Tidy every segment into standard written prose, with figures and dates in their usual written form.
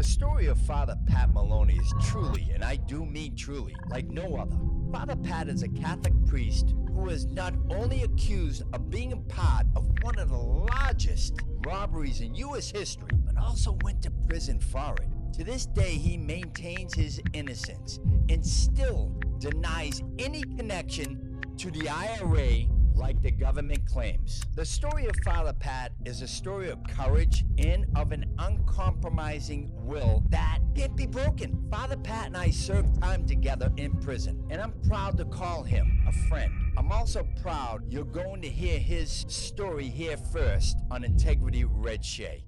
The story of Father Pat Moloney is truly, and I do mean truly, like no other. Father Pat is a Catholic priest who is not only accused of being a part of one of the largest robberies in U.S. history, but also went to prison for it. To this day, he maintains his innocence and still denies any connection to the IRA like the government claims. The story of Father Pat is a story of courage and of an uncompromising will that can't be broken. Father Pat and I served time together in prison, and I'm proud to call him a friend. I'm also proud you're going to hear his story here first on Integrity Red Shea.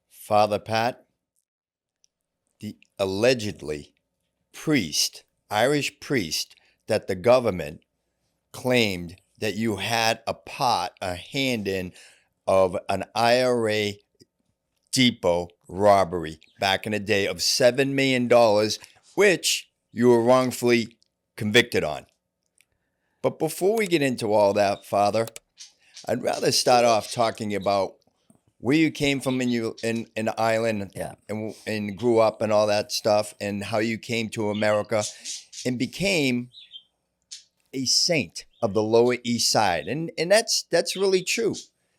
Father Pat, the allegedly Irish priest that the government claimed that you had a hand in of an IRA depot robbery back in the day of $7 million, which you were wrongfully convicted on. But before we get into all that, Father, I'd rather start off talking about where you came from in Ireland, Yeah. and grew up and all that stuff, and how you came to America and became a saint of the Lower East Side. And that's really true.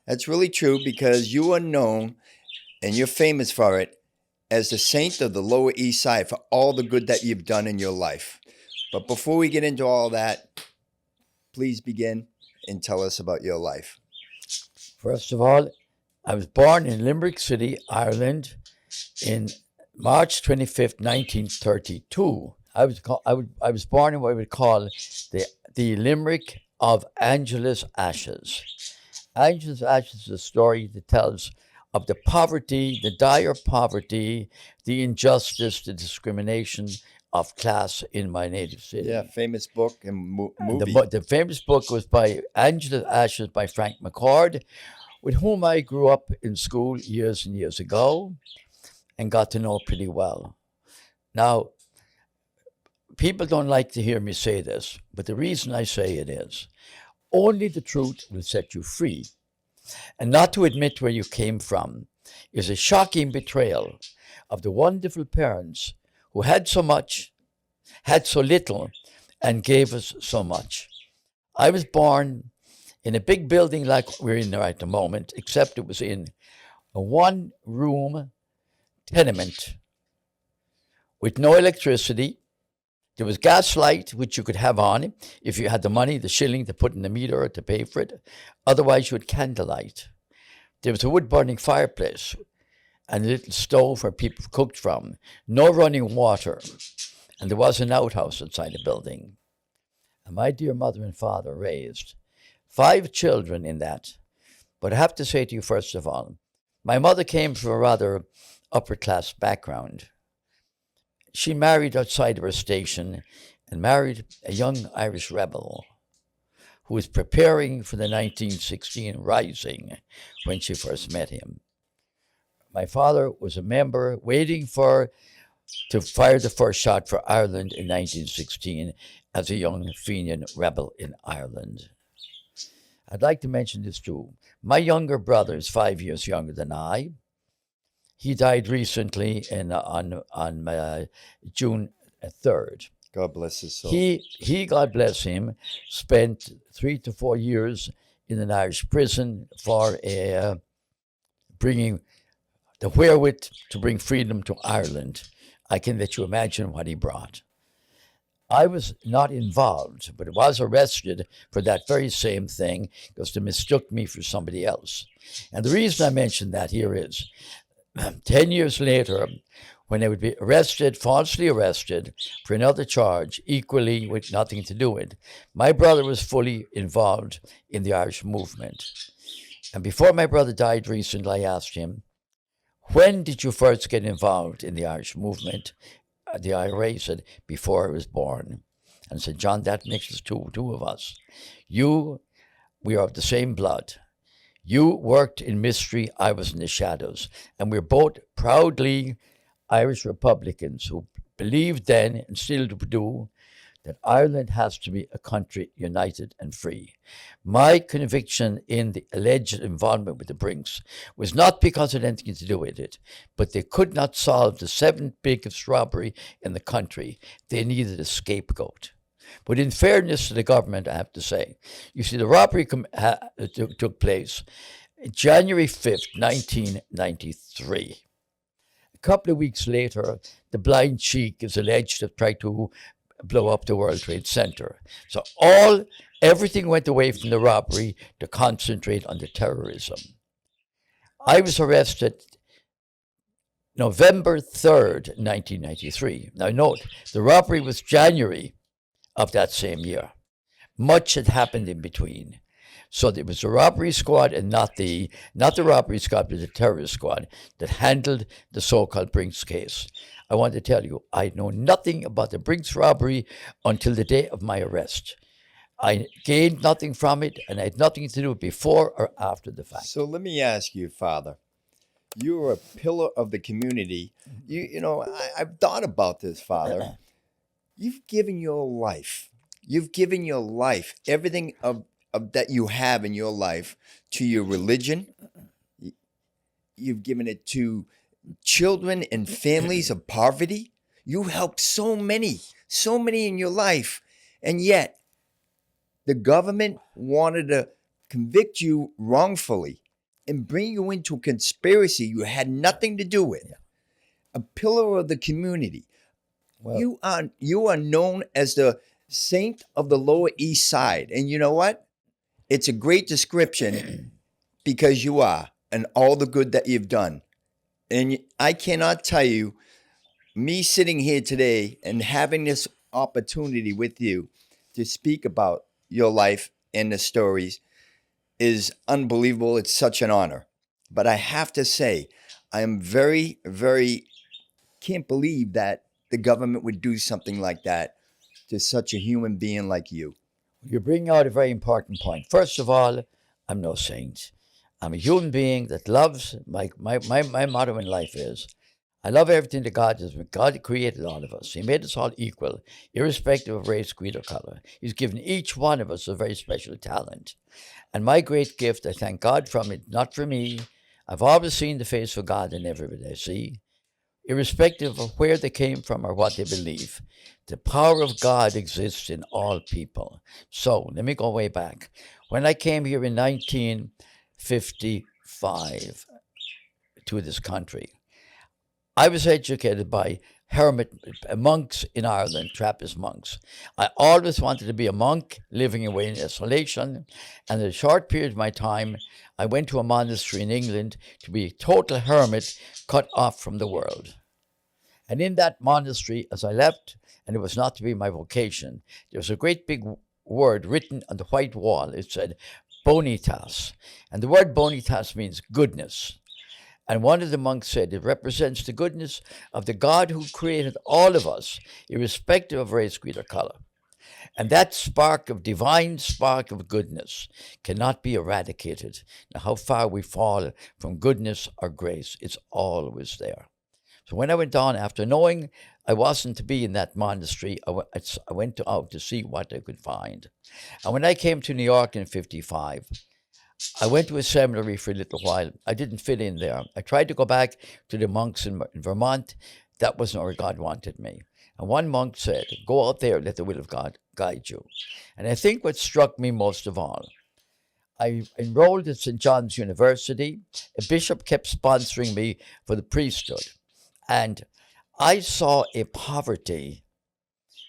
That's really true because you are known, and you're famous for it, as the saint of the Lower East Side for all the good that you've done in your life. But before we get into all that, please begin and tell us about your life. First of all, I was born in Limerick City, Ireland, in March 25th, 1932. I was born in what we would call the Limerick of Angela's Ashes. Angela's Ashes is a story that tells of the poverty, the dire poverty, the injustice, the discrimination of class in my native city. Yeah, famous book and movie. The famous book was by Angela's Ashes by Frank McCord, with whom I grew up in school years and years ago and got to know pretty well. Now, people don't like to hear me say this, but the reason I say it is, only the truth will set you free. And not to admit where you came from is a shocking betrayal of the wonderful parents who had so much, had so little, and gave us so much. I was born in a big building like we're in there at the moment, except it was in a one-room tenement with no electricity. There was gas light, which you could have on if you had the money, the shilling to put in the meter or to pay for it. Otherwise, you had candlelight. There was a wood-burning fireplace and a little stove where people cooked from. No running water. And there was an outhouse outside the building. And my dear mother and father raised 5 children in that. But I have to say to you, first of all, my mother came from a rather upper-class background. She married outside of her station and married a young Irish rebel who was preparing for the 1916 Rising when she first met him. My father was a member waiting to fire the first shot for Ireland in 1916 as a young Fenian rebel in Ireland. I'd like to mention this too. My younger brother is 5 years younger than I. He died recently on June 3rd. God bless his soul. He, God bless him, spent 3 to 4 years in an Irish prison for bringing the wherewith to bring freedom to Ireland. I can let you imagine what he brought. I was not involved, but was arrested for that very same thing because they mistook me for somebody else. And the reason I mention that here is 10 years later, when they would be arrested, falsely arrested, for another charge, equally with nothing to do with, my brother was fully involved in the Irish movement. And before my brother died recently, I asked him, when did you first get involved in the Irish movement? The IRA said, before I was born. And said, John, that makes us two of us. We are of the same blood. You worked in mystery, I was in the shadows. And we're both proudly Irish Republicans who believed then, and still do, that Ireland has to be a country united and free. My conviction in the alleged involvement with the Brinks was not because it had anything to do with it, but they could not solve the seventh biggest robbery in the country. They needed a scapegoat. But in fairness to the government, I have to say, you see, the robbery took place January 5th, 1993. A couple of weeks later, the blind sheik is alleged to have tried to blow up the World Trade Center. So everything went away from the robbery to concentrate on the terrorism. I was arrested November 3rd, 1993. Now note, the robbery was January of that same year. Much had happened in between. So it was the robbery squad and not the robbery squad, but the terrorist squad that handled the so-called Brinks case. I want to tell you, I know nothing about the Brinks robbery until the day of my arrest. I gained nothing from it, and I had nothing to do before or after the fact. So let me ask you, Father. You are a pillar of the community. I've thought about this, Father. You've given your life. You've given your life, everything of that you have in your life, to your religion. You've given it to children and families of poverty. You helped so many in your life. And yet, the government wanted to convict you wrongfully and bring you into a conspiracy you had nothing to do with. A pillar of the community. Well, you are known as the saint of the Lower East Side. And you know what? It's a great description because you are, and all the good that you've done. And I cannot tell you, me sitting here today and having this opportunity with you to speak about your life and the stories is unbelievable. It's such an honor. But I have to say, I am very, very, can't believe that the government would do something like that to such a human being like you. You bring out a very important point. First of all, I'm no saint. I'm a human being that loves, my motto in life is, I love everything that God does. God created all of us. He made us all equal, irrespective of race, creed, or color. He's given each one of us a very special talent. And my great gift, I thank God from it, not for me. I've always seen the face of God in everybody I see, irrespective of where they came from or what they believe. The power of God exists in all people. So let me go way back. When I came here in 1955 to this country, I was educated by monks in Ireland, Trappist monks. I always wanted to be a monk living away in isolation. And in a short period of my time, I went to a monastery in England to be a total hermit, cut off from the world. And in that monastery, as I left, and it was not to be my vocation, there was a great big word written on the white wall. It said, Bonitas. And the word Bonitas means goodness. And one of the monks said it represents the goodness of the God who created all of us, irrespective of race, creed, or color. And that divine spark of goodness cannot be eradicated. Now, how far we fall from goodness or grace, it's always there. So when I went on, after knowing I wasn't to be in that monastery, I went out to see what I could find. And when I came to New York in 1955, I went to a seminary for a little while. I didn't fit in there. I tried to go back to the monks in Vermont. That wasn't where God wanted me. And one monk said, go out there, let the will of God guide you. And I think what struck me most of all, I enrolled at St. John's University. A bishop kept sponsoring me for the priesthood. And I saw a poverty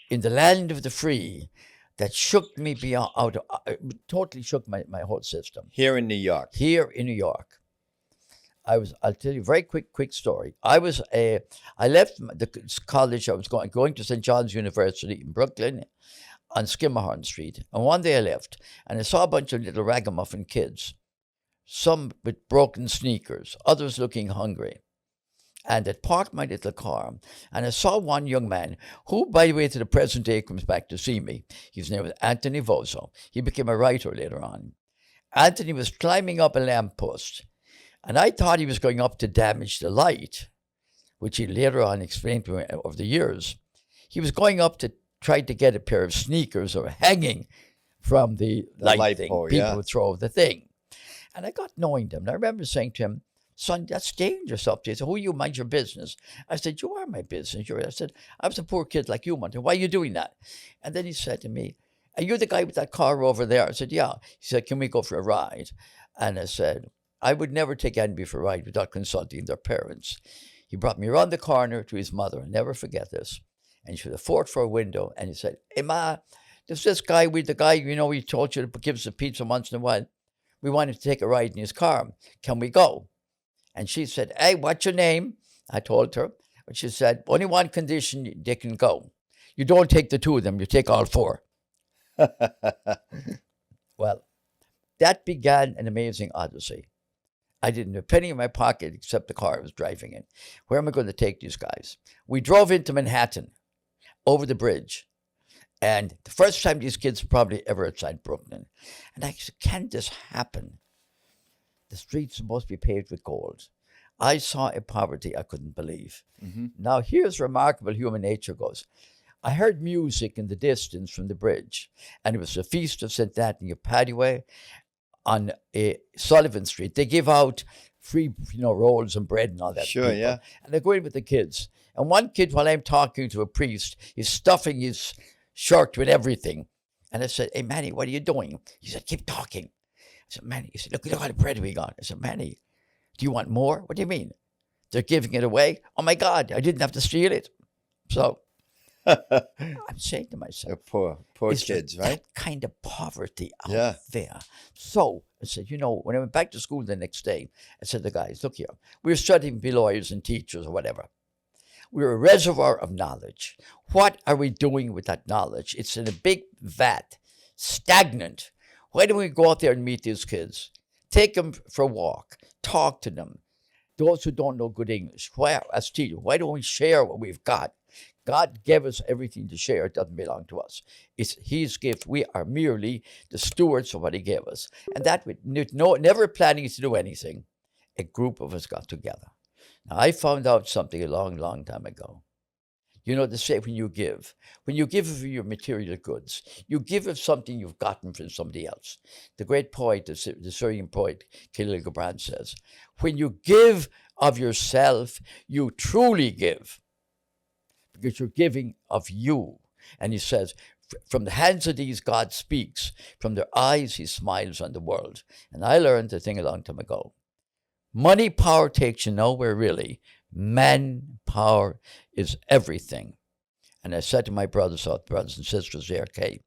in the land of the free that shook me totally shook my whole system. Here in New York. Here in New York. I'll tell you a very quick story. I left the college. I was going to St. John's University in Brooklyn on Skimmerhorn Street. And one day I left and I saw a bunch of little ragamuffin kids, some with broken sneakers, others looking hungry. And I parked my little car, and I saw one young man who, by the way, to the present day comes back to see me. His name was Anthony Voso. He became a writer later on. Anthony was climbing up a lamppost, and I thought he was going up to damage the light, which he later on explained to me over the years. He was going up to tried to get a pair of sneakers or hanging from the light thing. pole, People yeah. would throw the thing. And I got knowing them. And I remember saying to him, son, that's dangerous up there. He said, who you mind your business? I said, you are my business. I said, I was a poor kid like you, Monty. Why are you doing that? And then he said to me, are you the guy with that car over there? I said, yeah. He said, can we go for a ride? And I said, I would never take anybody for a ride without consulting their parents. He brought me around the corner to his mother. I'll never forget this. And she was a fort for a window. And he said, hey, Ma, there's this guy, the guy, you know, he told you to give us a pizza once in a while. We wanted to take a ride in his car. Can we go? And she said, hey, what's your name? I told her. But she said, only one condition, they can go. You don't take the two of them, you take all four. Well, that began an amazing odyssey. I didn't have a penny in my pocket except the car I was driving in. Where am I going to take these guys? We drove into Manhattan, over the bridge. And the first time these kids probably ever outside Brooklyn. And I said, can this happen? The streets must be paved with gold. I saw a poverty I couldn't believe. Mm-hmm. Now here's remarkable human nature goes. I heard music in the distance from the bridge, and it was a feast of St. Anthony of Padua on Sullivan Street. They give out free, rolls and bread and all that. Sure, people. yeah. And they go in with the kids. And one kid, while I'm talking to a priest, he's stuffing his shirt with everything. And I said, hey, Manny, what are you doing? He said, keep talking. I said, Manny, he said, look all the bread we got. I said, Manny, do you want more? What do you mean? They're giving it away? Oh, my God, I didn't have to steal it. So I'm saying to myself, Poor kids, right? That kind of poverty out Yeah. there. So I said, when I went back to school the next day, I said to the guys, look here, we're studying to be lawyers and teachers or whatever. We're a reservoir of knowledge. What are we doing with that knowledge? It's in a big vat, stagnant. Why don't we go out there and meet these kids? Take them for a walk, talk to them. Those who don't know good English, why don't we share what we've got? God gave us everything to share. It doesn't belong to us. It's His gift. We are merely the stewards of what He gave us. And that, never planning to do anything, a group of us got together. Now, I found out something a long, long time ago. They say when you give of your material goods, you give of something you've gotten from somebody else. The great poet, the Syrian poet, Khalil Gibran says, when you give of yourself, you truly give, because you're giving of you. And he says, from the hands of these, God speaks. From their eyes, He smiles on the world. And I learned a thing a long time ago. Money power takes you nowhere, really. Manpower is everything. And I said to my brothers and sisters there, okay,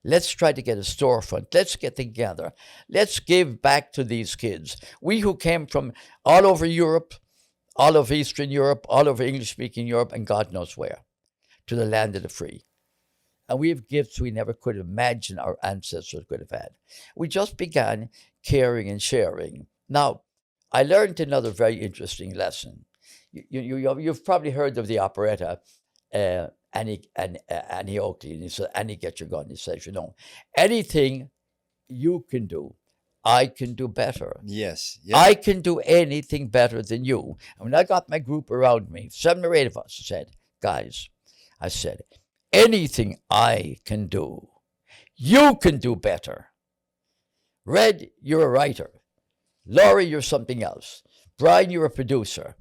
let's try to get a storefront. Let's get together. Let's give back to these kids. We who came from all over Europe, all over Eastern Europe, all over English-speaking Europe, and God knows where, to the land of the free. And we have gifts we never could imagine our ancestors could have had. We just began caring and sharing. Now, I learned another very interesting lesson. You've probably heard of the operetta, Annie Oakley, and he said, Annie, get your gun. He says, anything you can do, I can do better. Yes. I can do anything better than you. And when I got my group around me, 7 or 8 of us said, guys, I said, anything I can do, you can do better. Red, you're a writer. Laurie, you're something else. Brian, you're a producer.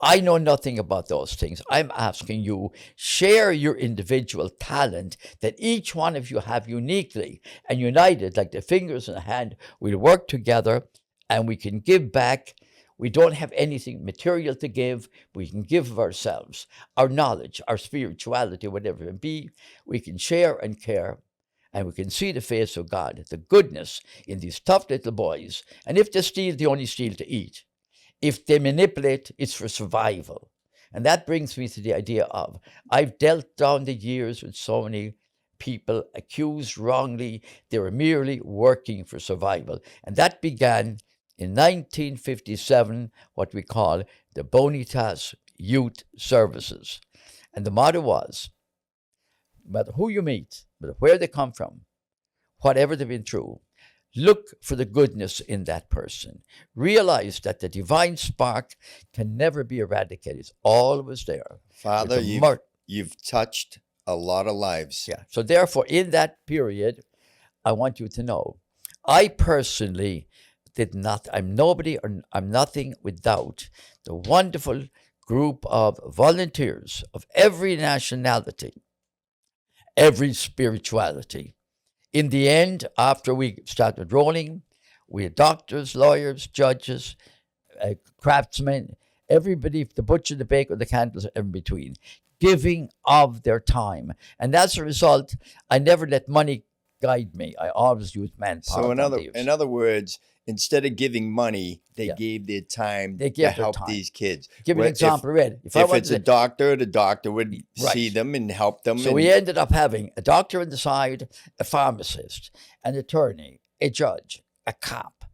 I know nothing about those things. I'm asking you, share your individual talent that each one of you have uniquely, and united, like the fingers in a hand, we'll work together and we can give back. We don't have anything material to give. We can give of ourselves, our knowledge, our spirituality, whatever it be. We can share and care, and we can see the face of God, the goodness in these tough little boys. And if they steal, they only steal to eat. If they manipulate, it's for survival. And that brings me to the idea of, I've dealt down the years with so many people accused wrongly. They were merely working for survival. And that began in 1957, what we call the Bonitas Youth Services. And the motto was, no matter who you meet, no matter where they come from, whatever they've been through, look for the goodness in that person. Realize that the divine spark can never be eradicated. It's always there. Father, you've touched a lot of lives. Yeah. So therefore, in that period, I want you to know, I personally did not, I'm nobody or I'm nothing without the wonderful group of volunteers of every nationality, every spirituality. In the end, after we started rolling, we had doctors, lawyers, judges, craftsmen, everybody, the butcher, the baker, the candles, in between, giving of their time. And as a result, I never let money guide me. I always used manpower. So in other words, instead of giving money, they Yeah. gave their time They to gave their help time. these kids. Give you an example, Red. If it's a doctor, the doctor would see Right. them and help them. So we ended up having a doctor on the side, a pharmacist, an attorney, a judge, a cop.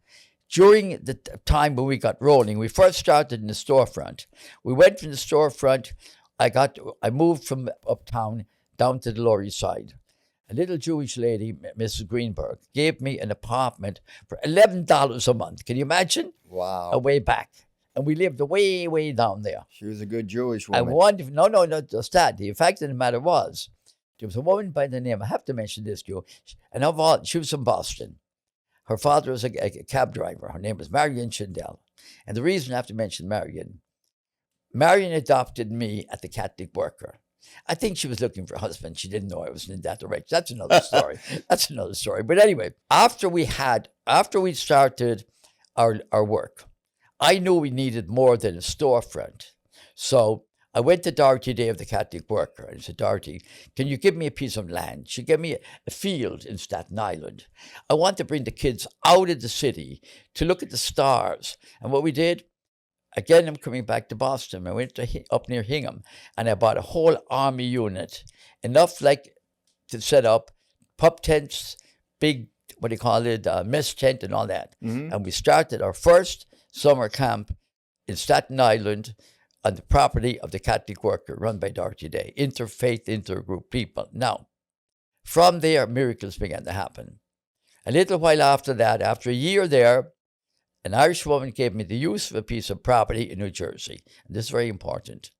During the time when we got rolling, we first started in the storefront. We went from the storefront. I moved from uptown down to the Lower East Side. A little Jewish lady, Mrs. Greenberg, gave me an apartment for $11 a month. Can you imagine? Wow. Way back. And we lived way, way down there. She was a good Jewish I woman. wondered, no, not just that. The fact of the matter was, there was a woman by the name, I have to mention this to you, and of all, she was from Boston. Her father was a cab driver. Her name was Marion Schindel. And the reason I have to mention Marion adopted me at the Catholic Worker. I think she was looking for a husband. She didn't know I was in that direction. That's another story. That's another story. But anyway, after we started our work, I knew we needed more than a storefront. So I went to Dorothy Day of the Catholic Worker and said, Dorothy, can you give me a piece of land? She gave me a field in Staten Island. I want to bring the kids out of the city to look at the stars. And what we did, again, I'm coming back to Boston. I went to up near Hingham, and I bought a whole army unit, enough like to set up pup tents, big, mess tent and all that. Mm-hmm. And we started our first summer camp in Staten Island on the property of the Catholic Worker run by Dorothy Day, interfaith, intergroup people. Now, from there, miracles began to happen. A little while after that, after a year there, an Irish woman gave me the use of a piece of property in New Jersey. And this is very important.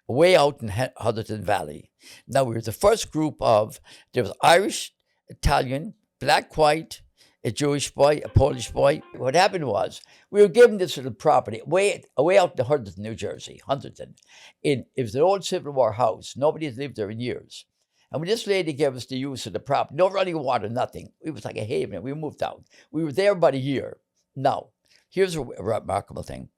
Way out in Hudson Valley. Now, we were the first group there was Irish, Italian, black, white, a Jewish boy, a Polish boy. What happened was, we were given this little property way out in Hunterdon, New Jersey, Hunterdon. It was an old Civil War house. Nobody had lived there in years. And when this lady gave us the use of the property, no running water, nothing. It was like a haven. We moved out. We were there about a year. Now, here's a remarkable thing.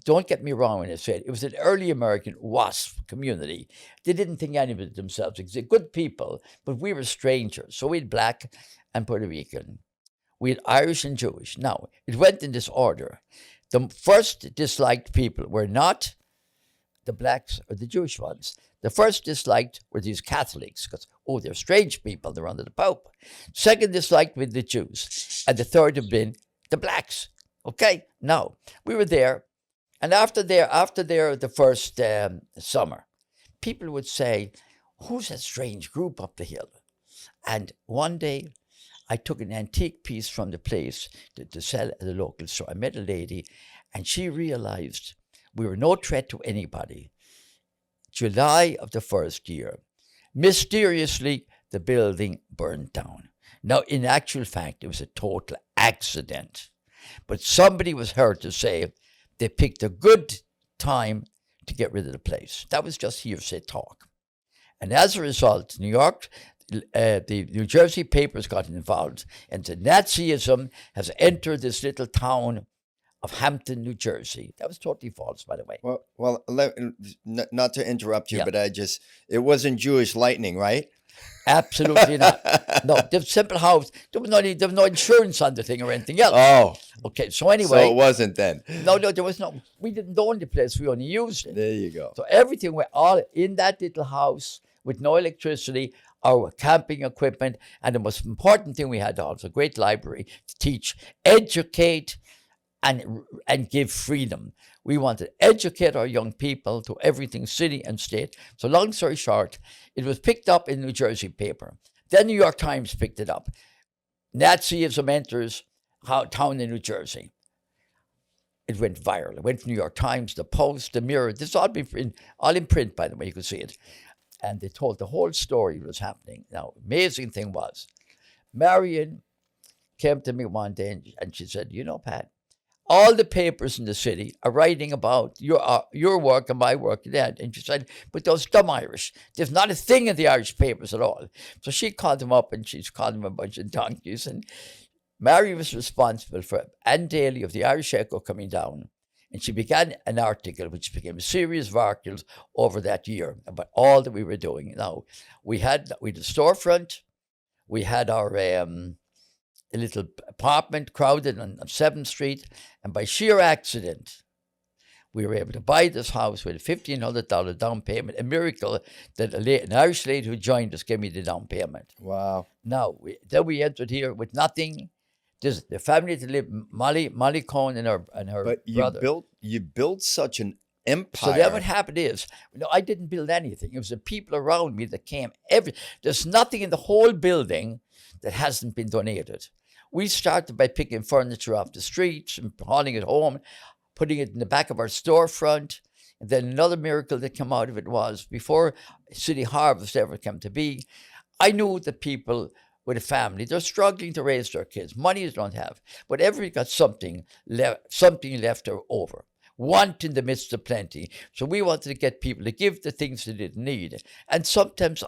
Don't get me wrong when I say it was an early American WASP community. They didn't think any of it themselves. They were good people, but we were strangers. So we had black and Puerto Rican. We had Irish and Jewish. Now, it went in this order. The first disliked people were not the blacks or the Jewish ones. The first disliked were these Catholics because, they're strange people. They're under the Pope. Second disliked were the Jews. And the third have been the blacks. Okay, now, we were there. And after the first summer, people would say, who's that strange group up the hill? And one day, I took an antique piece from the place to sell at the local store. I met a lady, and she realized we were no threat to anybody. July of the first year, mysteriously, the building burned down. Now, in actual fact, it was a total accident. But somebody was heard to say they picked a good time to get rid of the place. That was just hearsay talk. And as a result, the New Jersey papers got involved, and the Nazism has entered this little town of Hampton, New Jersey. That was totally false, by the way. Well, not to interrupt you, Yeah. but it wasn't Jewish lightning, right? Absolutely not. No, the simple house. There was no insurance on the thing or anything else. Oh, Okay, so anyway. so it wasn't then. No, there was no. We didn't own the place. We only used it. There you go. So everything went all in that little house with no electricity, our camping equipment, and the most important thing we had also a great library to teach, educate, and give freedom. We want to educate our young people to everything, city and state. So long story short, it was picked up in New Jersey paper. Then New York Times picked it up. Nazism enters town in New Jersey. It went viral. It went to New York Times, the Post, the Mirror. This all been all in print, by the way. You can see it. and they told the whole story was happening. Now, amazing thing was, Marion came to me one day and she said, you know, Pat, all the papers in the city are writing about your work and my work and that. And she said, but those dumb Irish, there's not a thing in the Irish papers at all. So she called them up and she's called them a bunch of donkeys. And Mary was responsible for Anne Daly of the Irish Echo coming down. And she began an article which became a series of articles over that year about all that we were doing. Now, we had a storefront. We had our a little apartment crowded on 7th Street. And by sheer accident, we were able to buy this house with a $1,500 down payment. A miracle that an Irish lady who joined us gave me the down payment. Wow. Now, then we entered here with nothing. There's the family to live, Molly Cohen and her But brother. you built such an empire. So then what happened is, I didn't build anything. It was the people around me that came. There's nothing in the whole building that hasn't been donated. We started by picking furniture off the streets and hauling it home, putting it in the back of our storefront. And then another miracle that came out of it was, before City Harvest ever came to be, I knew that people with a family, they're struggling to raise their kids. Money they don't have. But everybody got something left over. Want in the midst of plenty. So we wanted to get people to give the things they didn't need. And sometimes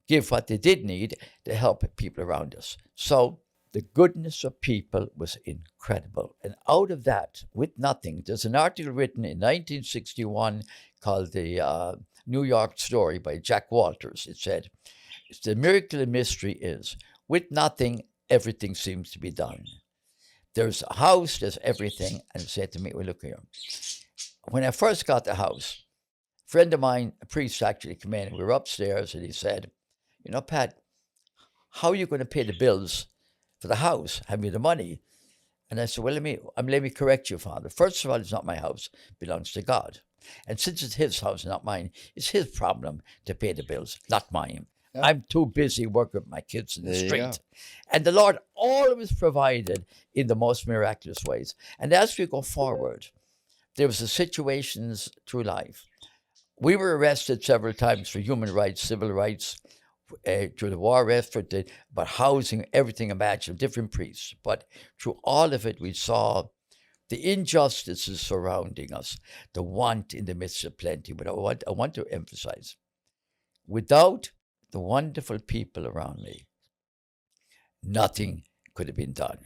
give what they did need to help people around us. So the goodness of people was incredible. And out of that, with nothing, there's an article written in 1961 called The New York Story by Jack Walters. It said, the miracle and mystery is, with nothing, everything seems to be done. There's a house, there's everything. And said to me, well, look here. When I first got the house, a friend of mine, a priest actually came in, and we were upstairs, and he said, you know, Pat, how are you going to pay the bills for the house? Have you the money? And I said, well, let me correct you, Father. First of all, it's not my house. It belongs to God. And since it's his house, not mine, it's his problem to pay the bills, not mine. Yeah. I'm too busy working with my kids in the street. And the Lord always provided in the most miraculous ways. And as we go forward, there was the situations through life. We were arrested several times for human rights, civil rights, through the war effort, about housing, everything imaginable, different priests. But through all of it, we saw the injustices surrounding us, the want in the midst of plenty. But I want to emphasize, without the wonderful people around me, nothing could have been done.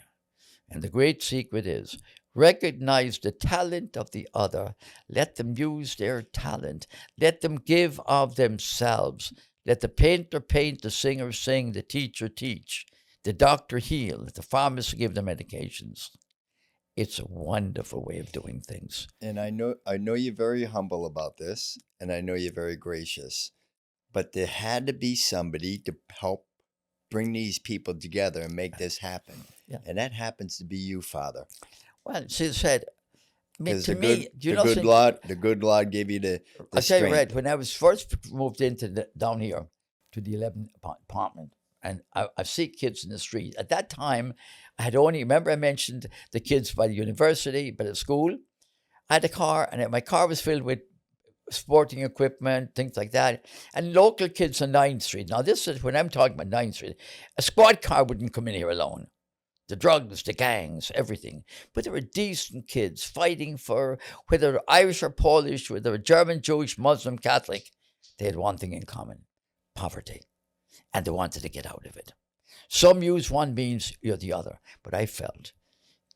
And the great secret is, recognize the talent of the other. Let them use their talent. Let them give of themselves. Let the painter paint, the singer sing, the teacher teach, the doctor heal, the pharmacist give the medications. It's a wonderful way of doing things. And I know you're very humble about this, and I know you're very gracious. But there had to be somebody to help bring these people together and make this happen. Yeah. And that happens to be you, Father. Well, she said, the good Lord gave you the I'll strength. tell you, Red, when I was first moved down here to the 11th apartment, and I see kids in the street. At that time, remember I mentioned the kids by the university, by the school? I had a car, and my car was filled with sporting equipment, things like that, and local kids on 9th Street. Now, this is when I'm talking about 9th Street. A squad car wouldn't come in here alone. The drugs, the gangs, everything. But there were decent kids fighting for, whether they're Irish or Polish, whether they're German, Jewish, Muslim, Catholic, they had one thing in common: poverty. And they wanted to get out of it. Some use one means or the other, but I felt,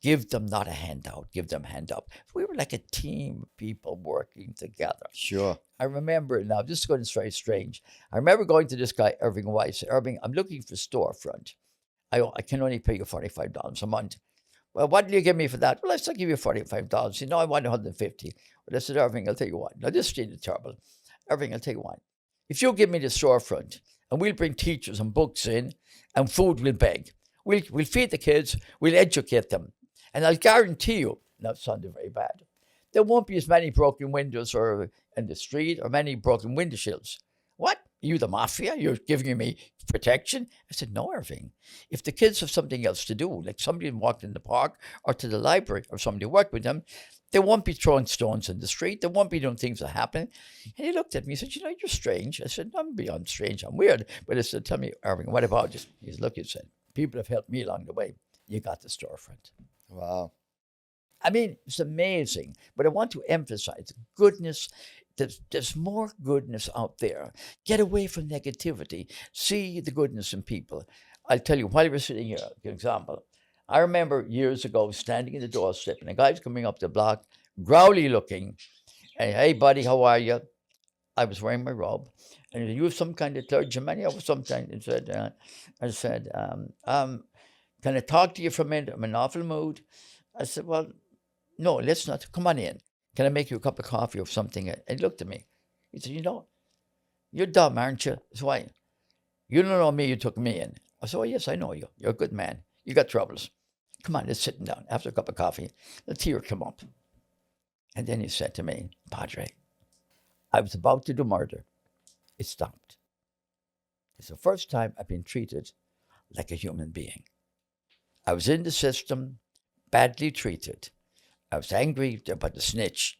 give them not a handout, give them a hand up. We were like a team of people working together. Sure. I remember, now this is going to be very strange. I remember going to this guy, Irving White, say, Irving, I'm looking for storefront. I can only pay you $45 a month. Well, what do you give me for that? Well, I still give you $45. You know, I want $150. But I said, Irving, I'll tell you what. Now, this is terrible. Irving, I'll tell you what. If you give me the storefront, and we'll bring teachers and books in, and food we'll beg. We'll feed the kids, we'll educate them. And I'll guarantee you, now it sounded very bad, there won't be as many broken windows in the street or many broken window sills. What? You the mafia? You're giving me protection? I said, no, Irving. If the kids have something else to do, like somebody walked in the park or to the library or somebody worked with them, they won't be throwing stones in the street. They won't be doing things that happen. And he looked at me and said, you're strange. I said, I'm beyond strange. I'm weird. But I said, tell me, Irving, what about you? He said, look, he said, people have helped me along the way. You got the storefront. Wow. I mean, it's amazing. But I want to emphasize goodness. There's more goodness out there. Get away from negativity. See the goodness in people. I'll tell you, while we're sitting here, an example. I remember years ago standing in the doorstep and a guy's coming up the block, growly looking. And, hey, buddy, how are you? I was wearing my robe. And you have some kind of clergyman? Yeah, something. And I said, can I talk to you for a minute? I'm in an awful mood. I said, well, no, let's not. Come on in. Can I make you a cup of coffee or something? And he looked at me. He said, you're dumb, aren't you? That's why. You don't know me, you took me in. I said, oh, yes, I know you. You're a good man. You got troubles. Come on, let's sit down. After a cup of coffee, the tear come up. And then he said to me, Padre, I was about to do murder. It stopped. It's the first time I've been treated like a human being. I was in the system, badly treated. I was angry about the snitch.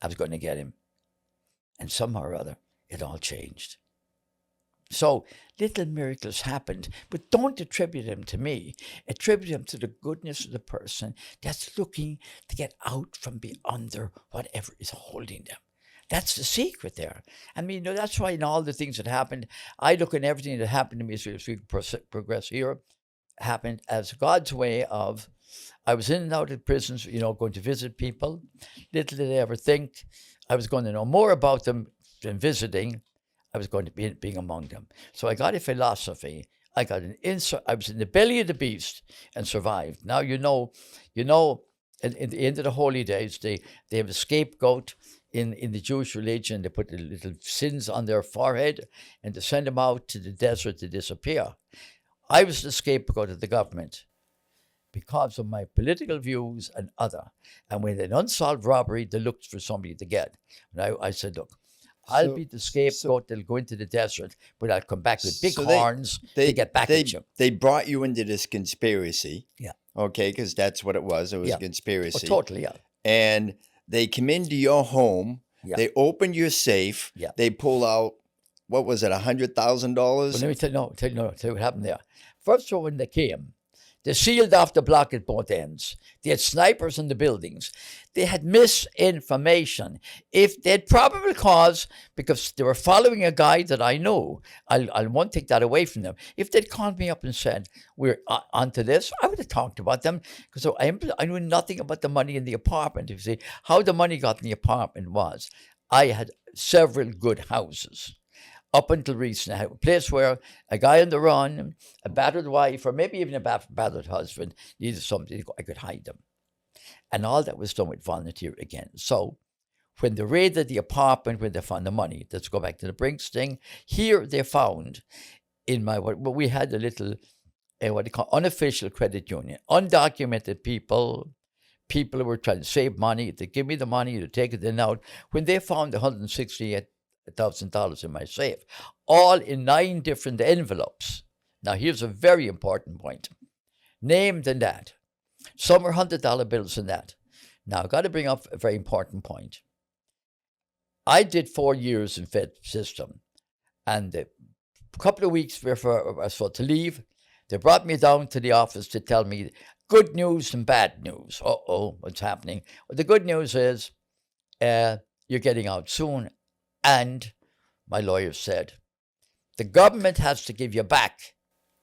I was going to get him. And somehow or other, it all changed. So little miracles happened, but don't attribute them to me. Attribute them to the goodness of the person that's looking to get out from under whatever is holding them. That's the secret there. I mean, that's why in all the things that happened, I look at everything that happened to me as we progress here, happened as God's way of, I was in and out of prisons, going to visit people. Little did I ever think I was going to know more about them than visiting. I was going to be being among them. So I got a philosophy. I got I was in the belly of the beast and survived. Now, in the end of the holy days, they have a scapegoat in the Jewish religion. They put the little sins on their forehead and they send them out to the desert to disappear. I was the scapegoat of the government because of my political views and other. And when an unsolved robbery, they looked for somebody to get. And I said, look, I'll be the scapegoat that'll go into the desert, but I'll come back with big horns to get back at you. They brought you into this conspiracy. Yeah. Okay, because that's what it was. It was a conspiracy. Oh, totally, yeah. And they come into your home. Yeah. They opened your safe. Yeah. They pull out, what was it, $100,000? Well, let me tell you what happened there. First of all, when they came, they sealed off the block at both ends. They had snipers in the buildings. They had misinformation. If they had probable cause, because they were following a guy that I know, I won't take that away from them. If they'd called me up and said, we're onto this, I would have talked about them, because I knew nothing about the money in the apartment. You see, how the money got in the apartment was, I had several good houses. Up until recently, I had a place where a guy on the run, a battered wife, or maybe even a battered husband needed something, I could hide them. And all that was done with volunteer again. So when they raided the apartment, when they found the money, let's go back to the Brinks thing, here they found in we had a little, what they call unofficial credit union, undocumented people who were trying to save money, they give me the money, to take it in and out. When they found $168,000 in my safe, all in 9 different envelopes. Now, here's a very important point. Named in that. Some are $100 bills in that. Now, I've got to bring up a very important point. I did 4 years in Fed system, and a couple of weeks before I was supposed to leave, they brought me down to the office to tell me good news and bad news. What's happening? Well, the good news is you're getting out soon. And my lawyer said, the government has to give you back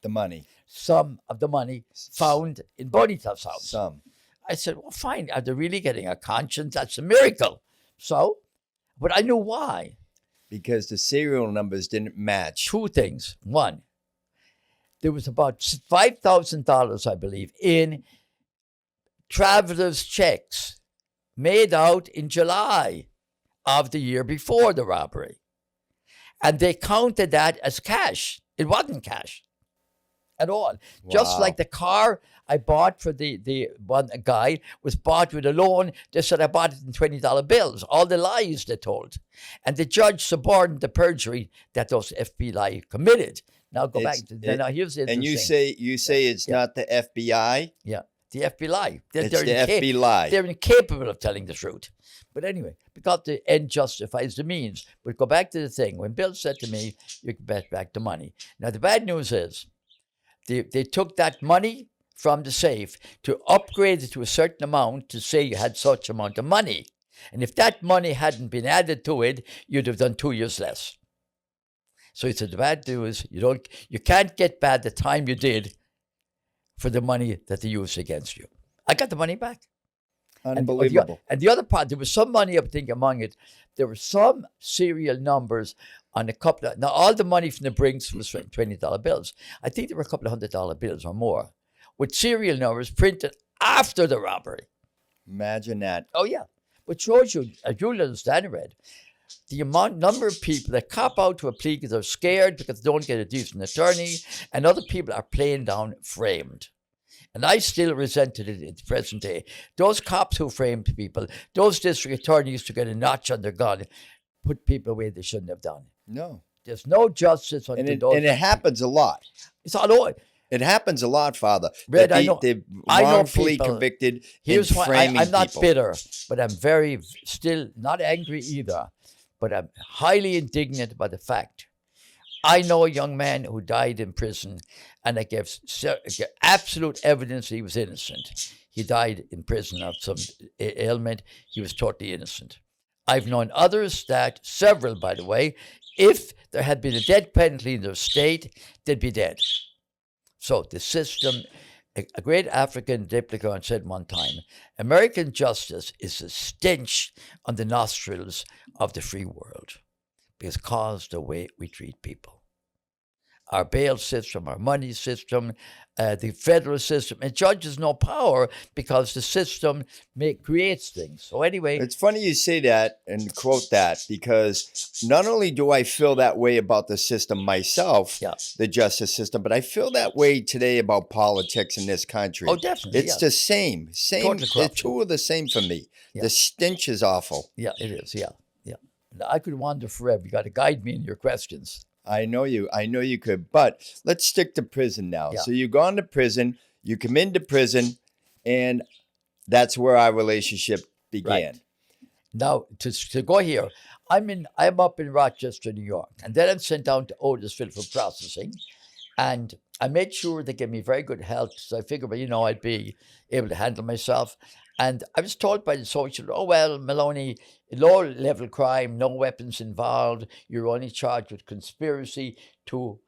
the money. Some of the money found in Bonita's house. Some. I said, well, fine. Are they really getting a conscience? That's a miracle. So, but I knew why. Because the serial numbers didn't match. 2 things. One, there was about $5,000, I believe, in traveler's checks made out in July of the year before the robbery. And they counted that as cash. It wasn't cash at all. Wow. Just like the car I bought for the one a guy was bought with a loan. They said I bought it in $20 bills. All the lies they told, and the judge suborned the perjury that those FBI committed. Now go back. Now here's the and interesting. you say it's not the FBI. Yeah, the FBI. It's the FBI. They're incapable of telling the truth. But anyway, because the end justifies the means. But go back to the thing. When Bill said to me, you can bet back the money. Now, the bad news is they took that money from the safe to upgrade it to a certain amount to say you had such amount of money. And if that money hadn't been added to it, you'd have done 2 years less. So he said, the bad news, you can't get back the time you did for the money that they used against you. I got the money back. Unbelievable. And the other part, there was some money, I think, among it. There were some serial numbers on a couple of, now all the money from the Brinks was $20 bills. I think there were a couple of $100 bills or more with serial numbers printed after the robbery. Imagine that. Oh, yeah. Which shows you, as you'll understand, Red, the number of people that cop out to a plea because they're scared because they don't get a decent attorney, and other people are playing down framed. And I still resented it in the present day. Those cops who framed people, those district attorneys to get a notch on their gun, put people away they shouldn't have done. No. There's no justice on those. And it happens a lot. It's all over. It happens a lot, Father. Red, I know. They're I know wrongfully people. convicted. Here's why I'm not people. bitter, but I'm very still not angry either. But I'm highly indignant by the fact. I know a young man who died in prison, and I gave absolute evidence he was innocent. He died in prison of some ailment. He was totally innocent. I've known others that, several by the way, if there had been a death penalty in their state, they'd be dead. So the system, a great African diplomat said one time, American justice is a stench on the nostrils of the free world because the way we treat people. Our bail system, our money system, the federal system, and judges no power because the system creates things. So anyway. It's funny you say that and quote that, because not only do I feel that way about the system myself, the justice system, but I feel that way today about politics in this country. Oh, definitely. It's the same. The two are the same for me. Yeah. The stench is awful. Yeah, it is. Yeah. I could wander forever. You got to guide me in your questions. I know you could, but let's stick to prison now. Yeah. So you've gone to prison, you come into prison, and that's where our relationship began. Right. Now, to go here, I'm up in Rochester, New York, and then I'm sent down to Otisville for processing, and I made sure they gave me very good health, so I figured, I'd be able to handle myself. And I was told by the social, oh, well, Moloney, low-level crime, no weapons involved. You're only charged with conspiracy to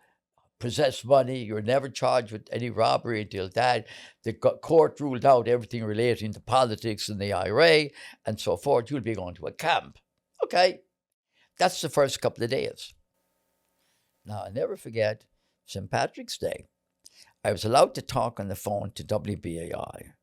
possess money. You're never charged with any robbery until that. The court ruled out everything relating to politics and the IRA and so forth. You'll be going to a camp. Okay, that's the first couple of days. Now, I'll never forget St. Patrick's Day. I was allowed to talk on the phone to WBAI.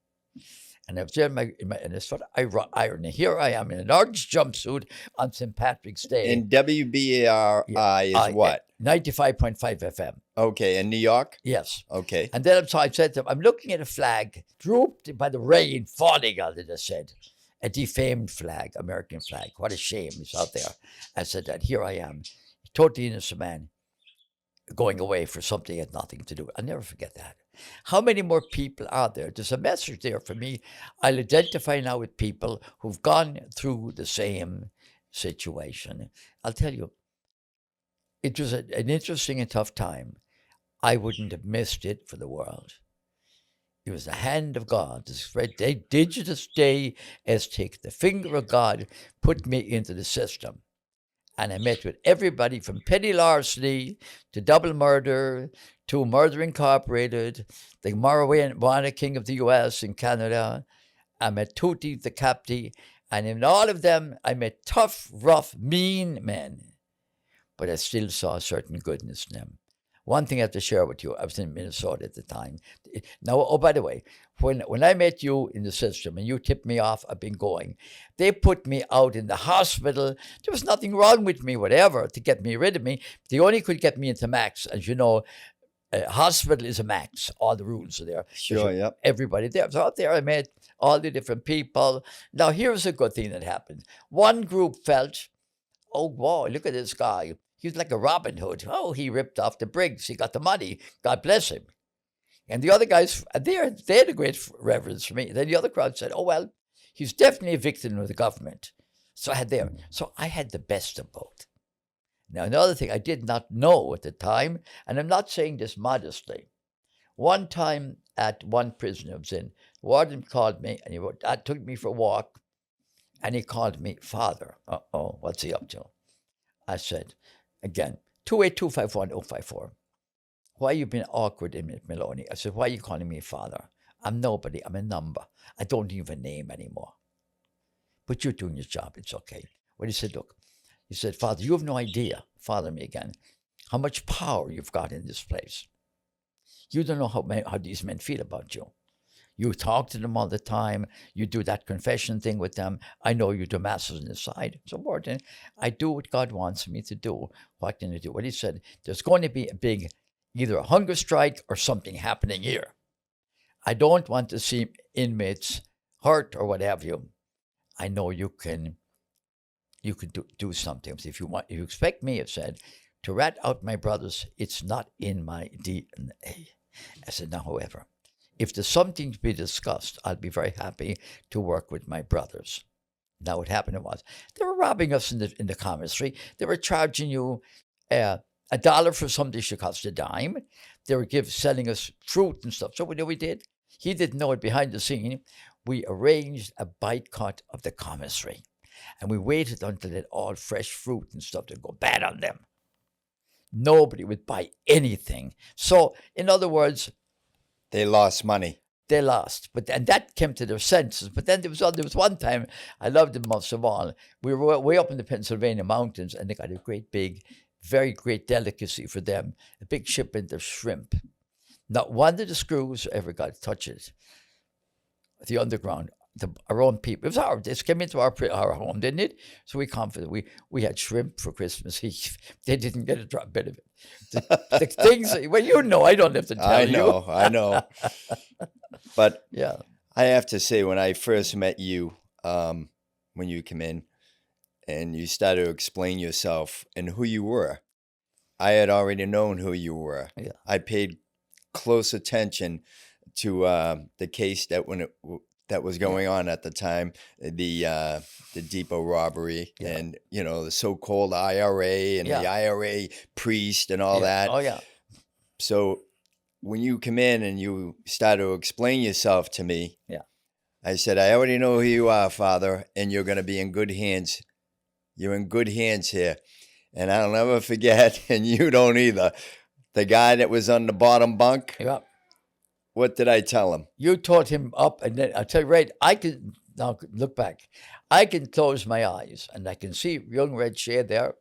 And I was there and it's sort of irony. Here I am in an orange jumpsuit on St. Patrick's Day. And WBAI is what? 95.5 FM. Okay, in New York? Yes. Okay. And then I said to him, I'm looking at a flag drooped by the rain falling on it, I said. A defamed flag, American flag. What a shame, it's out there. I said that here I am, a totally innocent man, going away for something he had nothing to do. I'll never forget that. How many more people are there? There's a message there for me. I'll identify now with people who've gone through the same situation. I'll tell you, it was an interesting and tough time. I wouldn't have missed it for the world. It was the hand of God. This Digitus Day Estic, the finger of God put me into the system. And I met with everybody from petty larceny to double murder to Murder Incorporated, the marijuana king of the U.S. and Canada. I met Tutti, the Capti, and in all of them, I met tough, rough, mean men. But I still saw a certain goodness in them. One thing I have to share with you, I was in Minnesota at the time. Now, oh, by the way, when I met you in the system and you tipped me off, I've been going, they put me out in the hospital. There was nothing wrong with me, whatever, to get me rid of me. They only could get me into max. As you know, A hospital is a max. All the rules are there. Sure, yep. Everybody there. So out there I met all the different people. Now here's a good thing that happened. One group felt, oh, wow, look at this guy. He's like a Robin Hood. Oh, he ripped off the Briggs. He got the money. God bless him. And the other guys, they had a great reverence for me. Then the other crowd said, oh, well, he's definitely a victim of the government. So I had the best of both. Now, another thing I did not know at the time, and I'm not saying this modestly. One time at one prison I was in, the warden called me and Dad took me for a walk, and he called me Father. Uh-oh, what's he up to? I said, again, 28251-054. Why you been awkward in Moloney? I said, why are you calling me Father? I'm nobody. I'm a number. I don't even have a name anymore. But you're doing your job. It's okay. Well, he said, look, he said, Father, you have no idea, father me again, how much power you've got in this place. You don't know how these men feel about you. You talk to them all the time. You do that confession thing with them. I know you do masses on the side. So, Martin, I do what God wants me to do. What can I do? Well, he said, there's going to be a big, either a hunger strike or something happening here. I don't want to see inmates hurt or what have you. I know you can do something. If you expect me, it said, to rat out my brothers, it's not in my DNA. I said, now, however, if there's something to be discussed, I'll be very happy to work with my brothers. Now, what happened was, they were robbing us in the commissary. They were charging you $1 for something that should cost a dime. They were selling us fruit and stuff. So what we did? He didn't know it behind the scene. We arranged a boycott of the commissary. And we waited until they had all fresh fruit and stuff to go bad on them. Nobody would buy anything. So, in other words, they lost money. They lost. And that came to their senses. But then there was one time, I loved it most of all. We were way up in the Pennsylvania mountains, and they got a great big, very great delicacy for them, a big shipment of shrimp. Not one of the screws ever got to touch it. The underground, our own people. It was ours. It came into our home, didn't it? So we had shrimp for Christmas Eve. They didn't get a drop bit of it. The things, well, you know, I don't have to tell you. I know. But yeah, I have to say, when I first met you, when you came in and you started to explain yourself and who you were, I had already known who you were. Yeah. I paid close attention to the case that was going on at the time, the depot robbery, and the so-called IRA and the IRA priest and all that. Oh yeah. So when you come in and you start to explain yourself to me, I said, I already know who you are, Father, and you're going to be in good hands. You're in good hands here. And I'll never forget, and you don't either, the guy that was on the bottom bunk. Yeah. What did I tell him? You taught him up, and then I'll tell you, right, I can, now look back, I can close my eyes, and I can see young Red Shea there,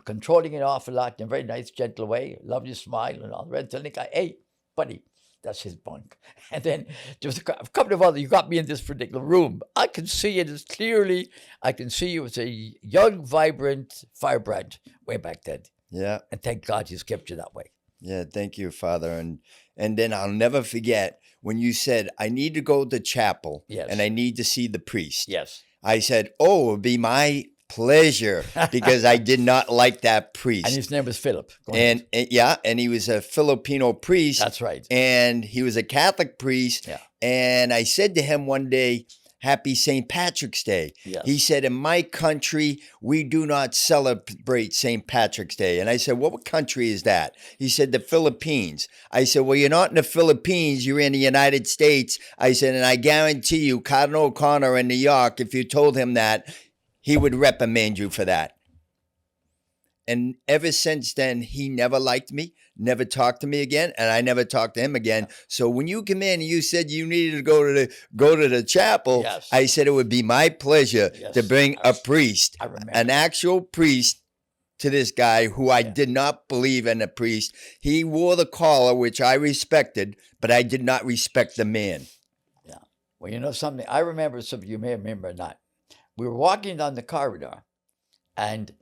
controlling it awful lot in a very nice, gentle way, lovely smile and all the rest. And I think, hey, buddy, that's his bunk. And then there was a couple of others, you got me in this particular room. I can see it as clearly, I can see you as a young, vibrant firebrand way back then. Yeah. And thank God he's kept you that way. Yeah, thank you, Father. And then I'll never forget when you said, I need to go to chapel and I need to see the priest. Yes. I said, oh, it would be my pleasure, because I did not like that priest. And his name was Philip. And he was a Filipino priest. That's right. And he was a Catholic priest. Yeah. And I said to him one day, Happy St. Patrick's Day. Yes. He said, in my country, we do not celebrate St. Patrick's Day. And I said, what country is that? He said, the Philippines. I said, well, you're not in the Philippines. You're in the United States. I said, and I guarantee you, Cardinal O'Connor in New York, if you told him that, he would reprimand you for that. And ever since then, he never liked me, never talked to me again, and I never talked to him again. So when you come in and you said you needed to go to the chapel, I said it would be my pleasure to bring a priest, an actual priest, to this guy who I did not believe in a priest. He wore the collar, which I respected, but I did not respect the man. Yeah. Well, you know something? I remember, some of you may remember or not. We were walking down the corridor, and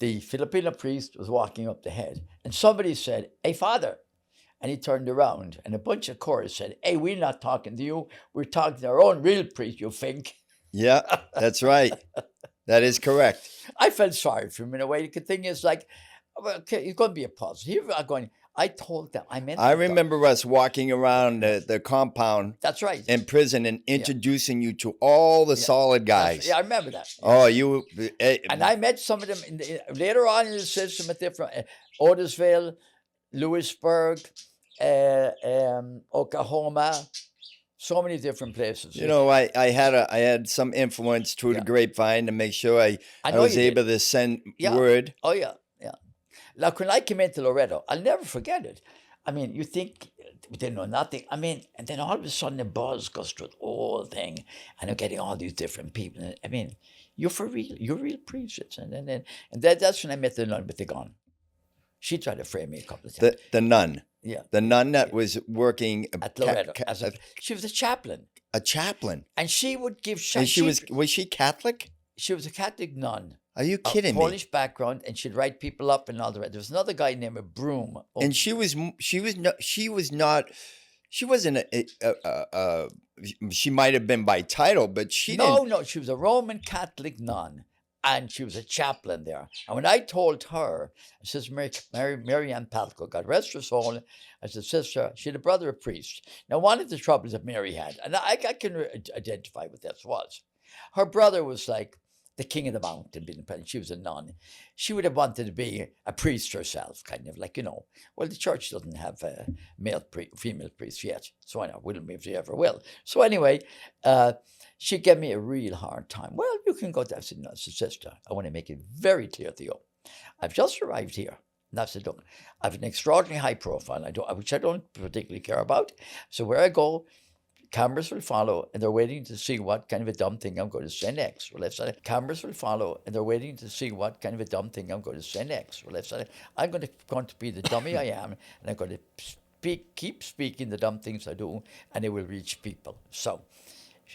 the Filipino priest was walking up the head, and somebody said, hey, Father, And he turned around, and a bunch of chorus said, "Hey, we're not talking to you. We're talking to our own real priest, you think." Yeah, that's right. That is correct. I felt sorry for him in a way. The thing is, like, well, okay, it's going to be a positive. Here I'm going, I told them, I meant I to- remember us walking around the compound That's right. in prison and introducing you to all the solid guys. Yeah, I remember that. Oh, you. And I met some of them later on in the system at different Otisville, Lewisburg, Oklahoma, so many different places. You know, I had some influence through the grapevine to make sure I know was you did. able to send Yeah. word. Oh, yeah, yeah. Like when I came into Loretto, I'll never forget it. I mean, you think we didn't know nothing. I mean, and then all of a sudden the buzz goes through the whole thing, and I'm getting all these different people. I mean, you're for real. You're real priests. And that's when I met the nun with the gun. She tried to frame me a couple of times. The nun. Yeah. The nun that was working At Loretto. She was a chaplain. a chaplain. And she would give... And was she Catholic? She was a Catholic nun. Are you kidding me? Polish background, and she'd write people up and all the rest. There was another guy named Broom. And she wasn't she might have been by title, but she didn't. No, she was a Roman Catholic nun, and she was a chaplain there. And when I told her, I says, Mary Ann Palco, God rest her soul, I said, sister, she had a brother, a priest. Now, one of the troubles that Mary had, and I can identify what this was, her brother was like the king of the mountain, being a she was a nun. She would have wanted to be a priest herself, kind of like, well, the church doesn't have female priests yet, so I know, will maybe if they ever will. So anyway, she gave me a real hard time. Well, you can go there. I said, no, sister, I want to make it very clear to you. I've just arrived here. And I said, look, I have an extraordinarily high profile, which I don't particularly care about. So where I go, cameras will follow, and they're waiting to see what kind of a dumb thing I'm going to say next. Well, if cameras will follow, and they're waiting to see what kind of a dumb thing I'm going to say next. Well, if I'm going to be the dummy I am, and I'm going to keep speaking the dumb things I do, and it will reach people. So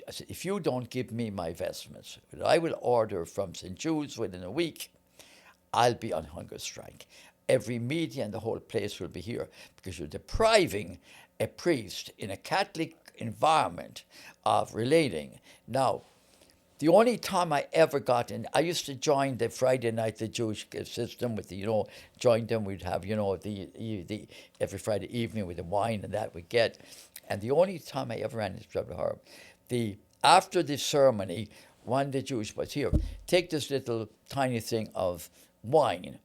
I said, if you don't give me my vestments, that I will order from St. Jude's within a week, I'll be on hunger strike. Every media in the whole place will be here because you're depriving a priest in a Catholic environment of relating. Now, the only time I ever got in, I used to join the Friday night, the Jewish system with the, join them, we'd have, the every Friday evening with the wine and that we get. And the only time I ever ran into trouble with her, after the ceremony, one of the Jewish boys, here, take this little tiny thing of wine.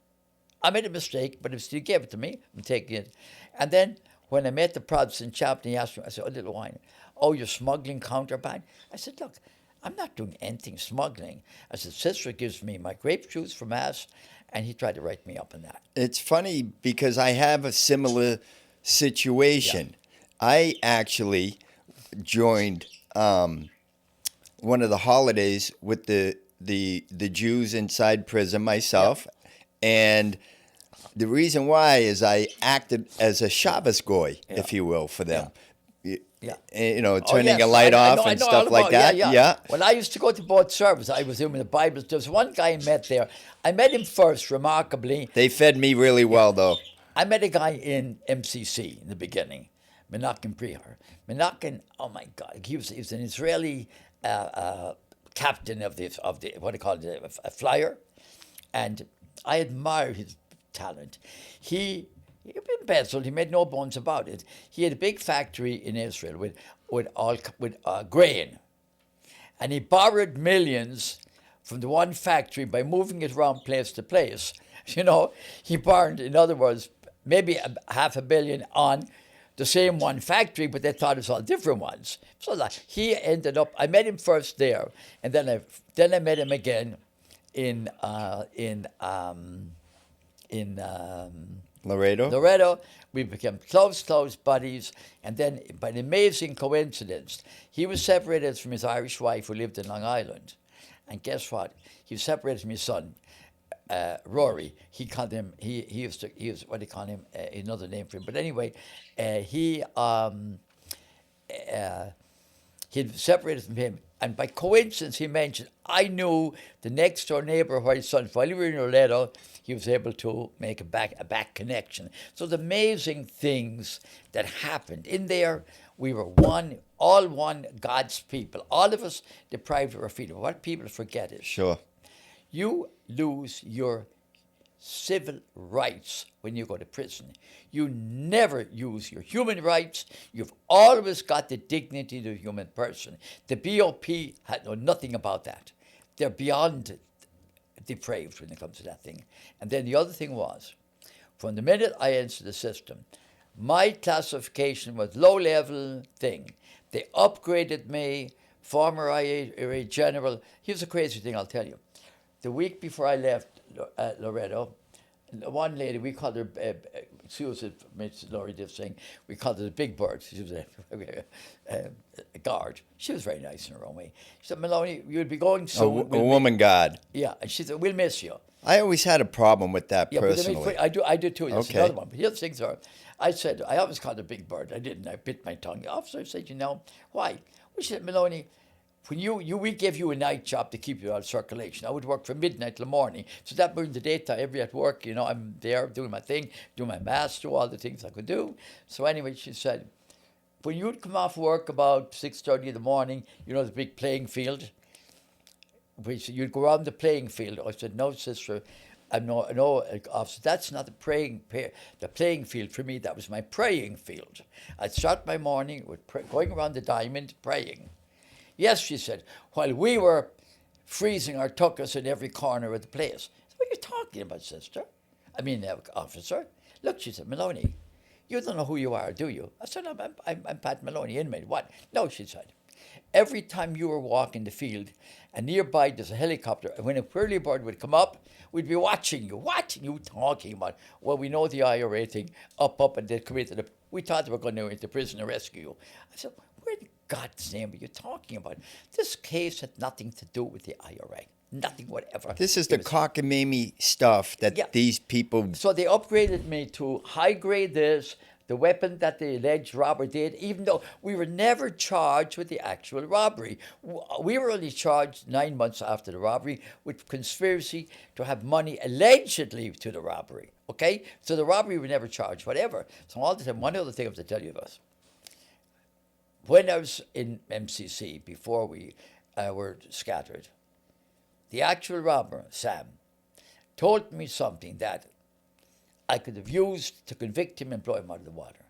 I made a mistake, but if you gave it to me, I'm taking it. And then when I met the Protestant chaplain, he asked me, I said, a little wine. Oh, you're smuggling contraband? I said, look, I'm not doing anything smuggling. I said, sister gives me my grape juice for Mass, and he tried to write me up on that. It's funny because I have a similar situation. Yeah. I actually joined one of the holidays with the Jews inside prison myself, and the reason why is I acted as a Shabbos goy, if you will, for them. Yeah. Turning a light off and stuff like that. Yeah. When I used to go to both services, I was doing the Bible. There was one guy I met there. I met him first, remarkably. They fed me really well, though. I met a guy in MCC in the beginning, Menachem Prihar. Menachem, oh my God, he was an Israeli captain of the what do you call it, a flyer, and I admire his talent. He embezzled. He made no bones about it. He had a big factory in Israel with grain, and he borrowed millions from the one factory by moving it around place to place. He borrowed, in other words, maybe $500 million on the same one factory, but they thought it was all different ones. So he ended up. I met him first there, and then I met him again in Laredo. We became close buddies, and then by an amazing coincidence, he was separated from his Irish wife who lived in Long Island, and guess what? He was separated from his son, Rory. He called him. He was what do you call him? Another name for him. But anyway, he He had separated from him. And by coincidence, he mentioned, I knew the next door neighbor of his son, while we were in Orlando, he was able to make a back connection. So the amazing things that happened in there, we were one, all one God's people. All of us deprived of our freedom. What people forget is, Sure. you lose your civil rights when you go to prison. You never use your human rights. You've always got the dignity of the human person. The BOP had know nothing about that. They're beyond depraved when it comes to that thing. And then the other thing was, from the minute I entered the system, my classification was low-level thing. They upgraded me, former IRA general. Here's a crazy thing I'll tell you. The week before I left Loretto, one lady, we called her, Susan, Miss Laurie did saying, we called her the Big Bird. She was a guard. She was very nice in her own way. She said, Moloney, you'll be going soon. A woman god. Yeah, and she said, we'll miss you. I always had a problem with that Yeah, personally. but I do too. That's Okay. another one. But the other things are, I said, I always called her Big Bird. I didn't. I bit my tongue. The officer said, why? Well, she said, Moloney, when we gave you a night job to keep you out of circulation. I would work from midnight till morning. So that during the daytime, every at work, I'm there doing my thing, doing my mass, do all the things I could do. So anyway, she said, when you'd come off work about 6:30 in the morning, the big playing field, you'd go around the playing field. I said, no, sister, I'm no officer. That's not the playing field for me. That was my praying field. I'd start my morning with going around the diamond praying. Yes, she said, while we were freezing our tuckers in every corner of the place. What are you talking about, sister? Officer. Look, she said, Moloney, you don't know who you are, do you? I said, I'm Pat Moloney, inmate. What? No, she said. Every time you were walking the field, and nearby there's a helicopter, and when a whirly bird would come up, we'd be watching you. What are you talking about? Well, we know the IRA thing, up, and they'd come into we thought they were going to go into prison and rescue you. I said, where in God's name are you talking about? This case had nothing to do with the IRA. Nothing whatever. This is the cockamamie stuff that these people... So they upgraded me to high-grade this, the weapon that the alleged robber did, even though we were never charged with the actual robbery. We were only charged 9 months after the robbery with conspiracy to have money allegedly to the robbery, okay? So the robbery we never charged, whatever. So all the time, one other thing I have to tell you about. When I was in MCC, before we were scattered, the actual robber, Sam, told me something that I could have used to convict him and blow him out of the water.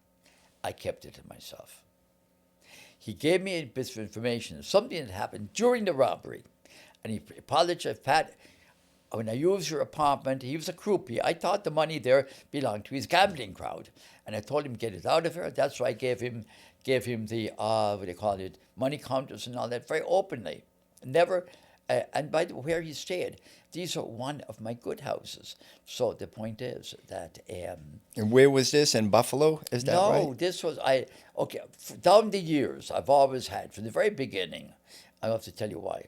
I kept it to myself. He gave me a bit of information of something that happened during the robbery. And he apologized, Pat, when I used your apartment, he was a croupier. I thought the money there belonged to his gambling crowd. And I told him, get it out of here. That's why I gave him the, money counters and all that very openly. Never... and by the way, where he stayed, these are one of my good houses. So the point is that... and where was this? In Buffalo? Is that right? No, this was... down the years, I've always had, from the very beginning, I have to tell you why.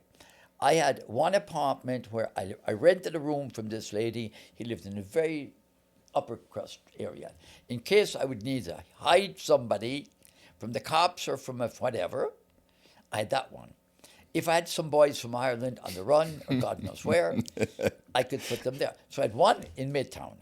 I had one apartment where I rented a room from this lady. He lived in a very upper crust area. In case I would need to hide somebody from the cops or from whatever, I had that one. If I had some boys from Ireland on the run, or God knows where, I could put them there. So I had one in Midtown,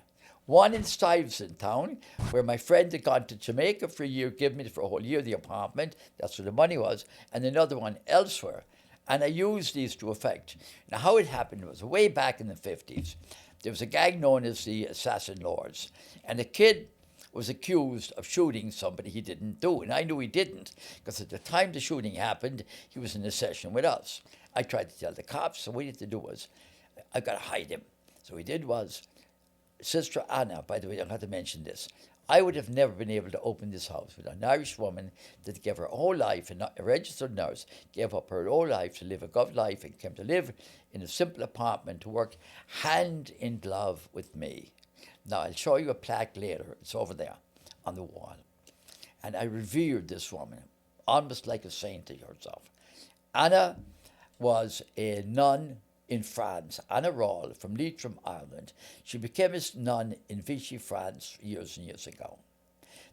one in Stuyvesant Town, where my friend had gone to Jamaica for a year, gave me for a whole year the apartment, that's where the money was, and another one elsewhere. And I used these to effect. Now, how it happened was way back in the 50s, there was a gang known as the Assassin Lords, and a kid was accused of shooting somebody he didn't do. And I knew he didn't, because at the time the shooting happened, he was in a session with us. I tried to tell the cops, so what we had to do was, I got to hide him. So what we did was, Sister Anna, by the way, I have to mention this, I would have never been able to open this house with an Irish woman that gave her whole life, a registered nurse, gave up her whole life to live a good life and came to live in a simple apartment to work hand in glove with me. Now, I'll show you a plaque later. It's over there on the wall. And I revered this woman, almost like a saint to herself. Anna was a nun in France, Anna Roll from Leitrim, Ireland. She became a nun in Vichy, France, years and years ago.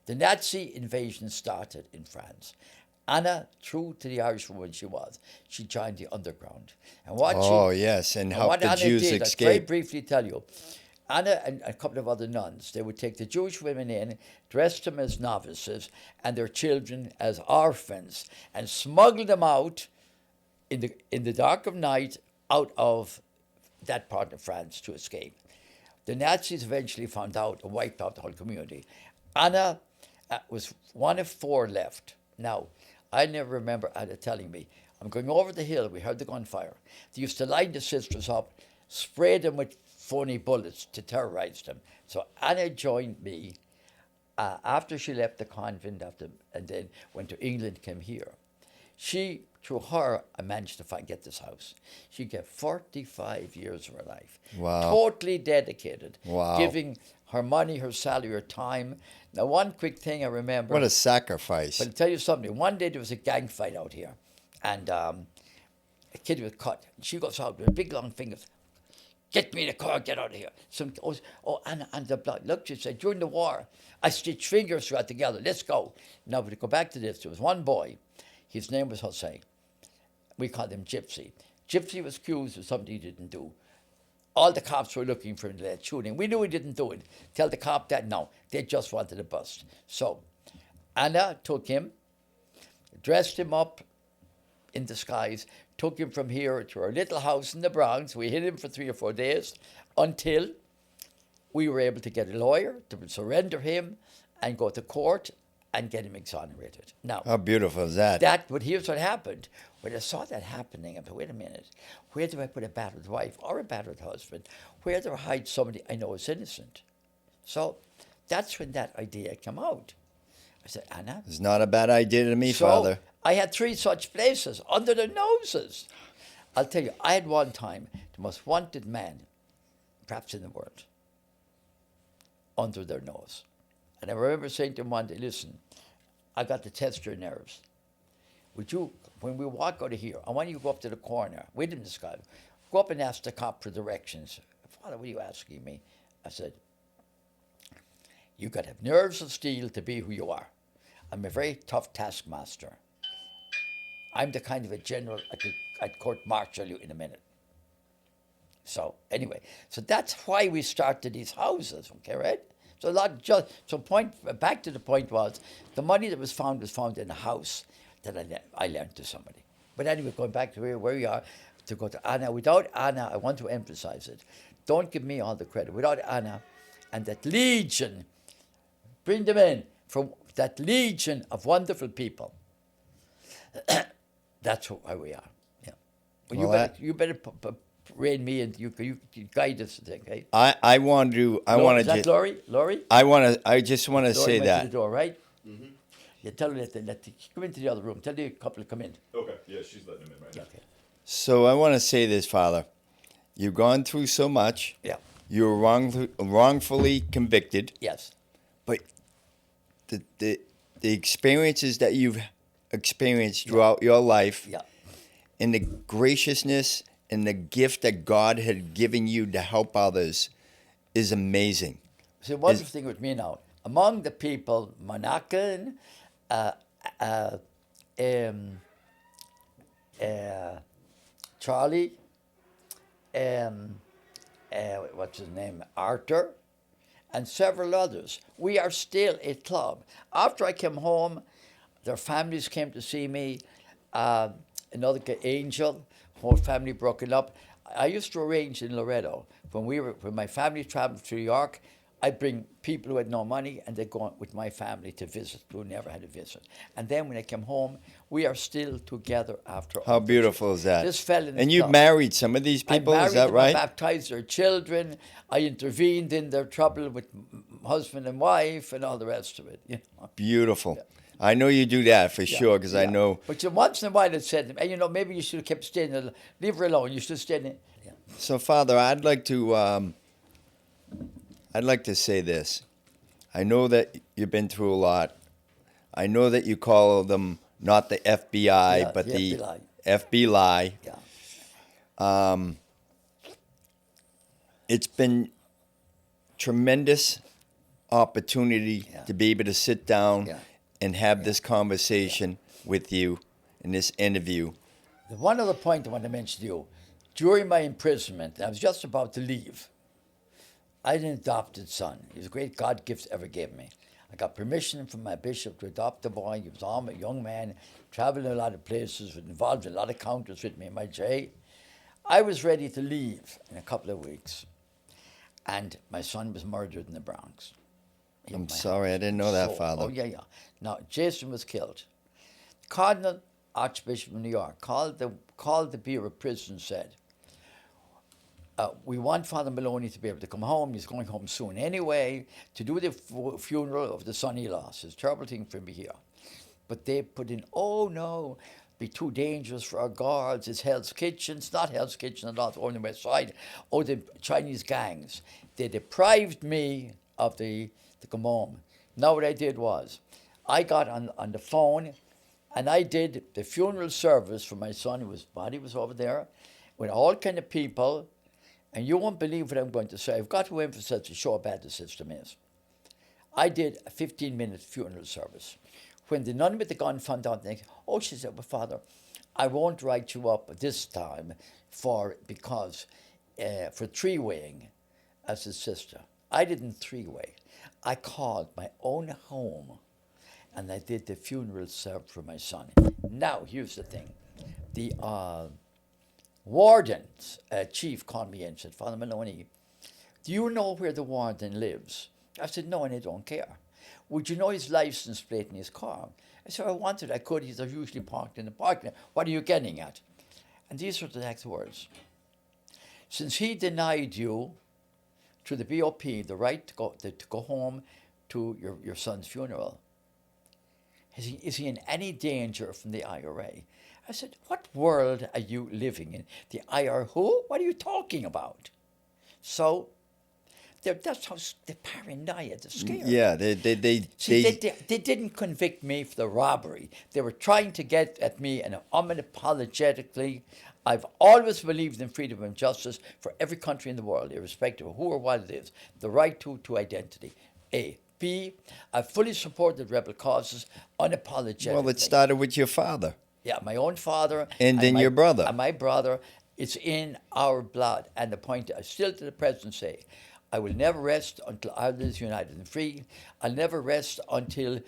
The Nazi invasion started in France. Anna, true to the Irish woman she was, she joined the underground. And Yes, and and help what the Anna Jews did, I'll very escape. briefly tell you, Anna and a couple of other nuns, they would take the Jewish women in, dress them as novices, and their children as orphans, and smuggle them out in the dark of night out of that part of France to escape. The Nazis eventually found out and wiped out the whole community. Anna was one of 4 left. Now, I never remember Anna telling me, I'm going over the hill, we heard the gunfire. They used to line the sisters up, spray them with phony bullets to terrorize them. So Anna joined me after she left the convent and then went to England, came here. She, through her, I managed to get this house. She gave 45 years of her life. Wow. Totally dedicated. Wow. Giving her money, her salary, her time. Now, one quick thing I remember. What a sacrifice. But I'll tell you something. One day there was a gang fight out here. And a kid was cut. And she goes out with big long fingers. Get me in the car, get out of here. Anna, and the blood. Look, she said, during the war, I stitched fingers throughout together. Let's go. Now, to go back to this, there was one boy. His name was Jose. We called him Gypsy. Gypsy was accused of something he didn't do. All the cops were looking for him to shooting. We knew he didn't do it. Tell the cop that, no, they just wanted a bust. So Anna took him, dressed him up in disguise, took him from here to our little house in the Bronx. We hid him for 3 or 4 days until we were able to get a lawyer to surrender him and go to court and get him exonerated. Now, How beautiful is that? but here's what happened. When I saw that happening, I thought, wait a minute, where do I put a battered wife or a battered husband? Where do I hide somebody I know is innocent? So that's when that idea came out. I said, Anna. It's not a bad idea to me, So Father. I had 3 such places under their noses. I'll tell you, I had one time the most wanted man, perhaps in the world, under their nose. And I remember saying to him one day, listen, I got to test your nerves. Would you, when we walk out of here, I want you to go up to the corner, wait in the sky, go up and ask the cop for directions. Father, what are you asking me? I said, you got to have nerves of steel to be who you are. I'm a very tough taskmaster. I'm the kind of a general I'd court-martial you in a minute. So anyway, so that's why we started these houses, okay, right? So back to the point was, the money that was found in a house that I lent to somebody. But anyway, going back to where we are, to go to Anna. Without Anna, I want to emphasize it. Don't give me all the credit. Without Anna and that legion, bring them in, from that legion of wonderful people. That's where we are. Yeah. But you better rein me and you guide us. Okay. I want to. Is that Laurie? Laurie? I just want to say went that. To the door, right? Mm-hmm. Yeah. Tell her that come into the other room. Tell the couple to come in. Okay. Yeah, she's letting him in right now. Okay. So I want to say this, Father. You've gone through so much. Yeah. You were wrongfully convicted. Yes. But the experiences that you've experienced throughout your life, Yeah. and the graciousness and the gift that God had given you to help others is amazing. See, one thing with me now, among the people, Monacan, Charlie, what's his name, Arthur, and several others, we are still a club. After I came home, their families came to see me. Another Angel, whole family broken up. I used to arrange in Loretto when my family traveled to New York. I'd bring people who had no money, and they'd go with my family to visit, who never had a visit. And then when I came home, we are still together after all. How beautiful is that? This fell in And you've club. married some of these people, is that right? I baptized their children. I intervened in their trouble with husband and wife and all the rest of it. You know? Beautiful. Yeah. I know you do that for sure, because I know. But once in a while it said, and maybe you should have kept staying there. Leave her alone. You should stay in. Yeah. So, Father, I'd like to say this. I know that you've been through a lot. I know that you call them not the FBI, but the FBI. Yeah. It's been tremendous opportunity to be able to sit down and have this conversation. with you in this interview. The one other point I want to mention to you, during my imprisonment, I was just about to leave. I had an adopted son. He was a great God gift ever gave me. I got permission from my bishop to adopt the boy. He was all a young man, traveling a lot of places, was involved in a lot of encounters with me in my jail. I was ready to leave in a couple of weeks, and my son was murdered in the Bronx. I'm sorry, I didn't know that, Father. Oh, yeah. Now, Jason was killed. Cardinal Archbishop of New York called the Bureau of Prisons, said, we want Father Moloney to be able to come home. He's going home soon anyway, to do the funeral of the son he lost. It's a terrible thing for him to be here. But they put in, oh no, be too dangerous for our guards. It's Hell's Kitchen. It's not Hell's Kitchen at all. It's on the west side. Oh, the Chinese gangs. They deprived me of to come home. Now what I did was, I got on the phone, and I did the funeral service for my son. His body was over there, with all kind of people. And you won't believe what I'm going to say. I've got to emphasize to show how bad the system is. I did a 15-minute funeral service. When the nun with the gun found out, she said, well, Father, I won't write you up this time for three-weighing as a sister. I didn't three-way. I called my own home, and I did the funeral service for my son. Now, here's the thing. The warden's chief called me in and said, Father Moloney, do you know where the warden lives? I said, no, and I don't care. Would you know his license plate in his car? I said, I wanted, I could. He's usually parked in the parking lot. What are you getting at? And these were the exact words. Since he denied you, through the BOP, the right to go home to your son's funeral, is he in any danger from the IRA? I said, what world are you living in? The IRA who? What are you talking about? So, that's how the paranoia, the scare. Yeah, they didn't convict me for the robbery. They were trying to get at me, and unapologetically, I've always believed in freedom and justice for every country in the world, irrespective of who or what it is. The right to identity. A. B. I fully supported rebel causes unapologetically. Well, it started with your father. Yeah, my own father. And then your brother. And my brother. It's in our blood. And the point, I still to the present say, I will never rest until Ireland is united and free. I'll never rest until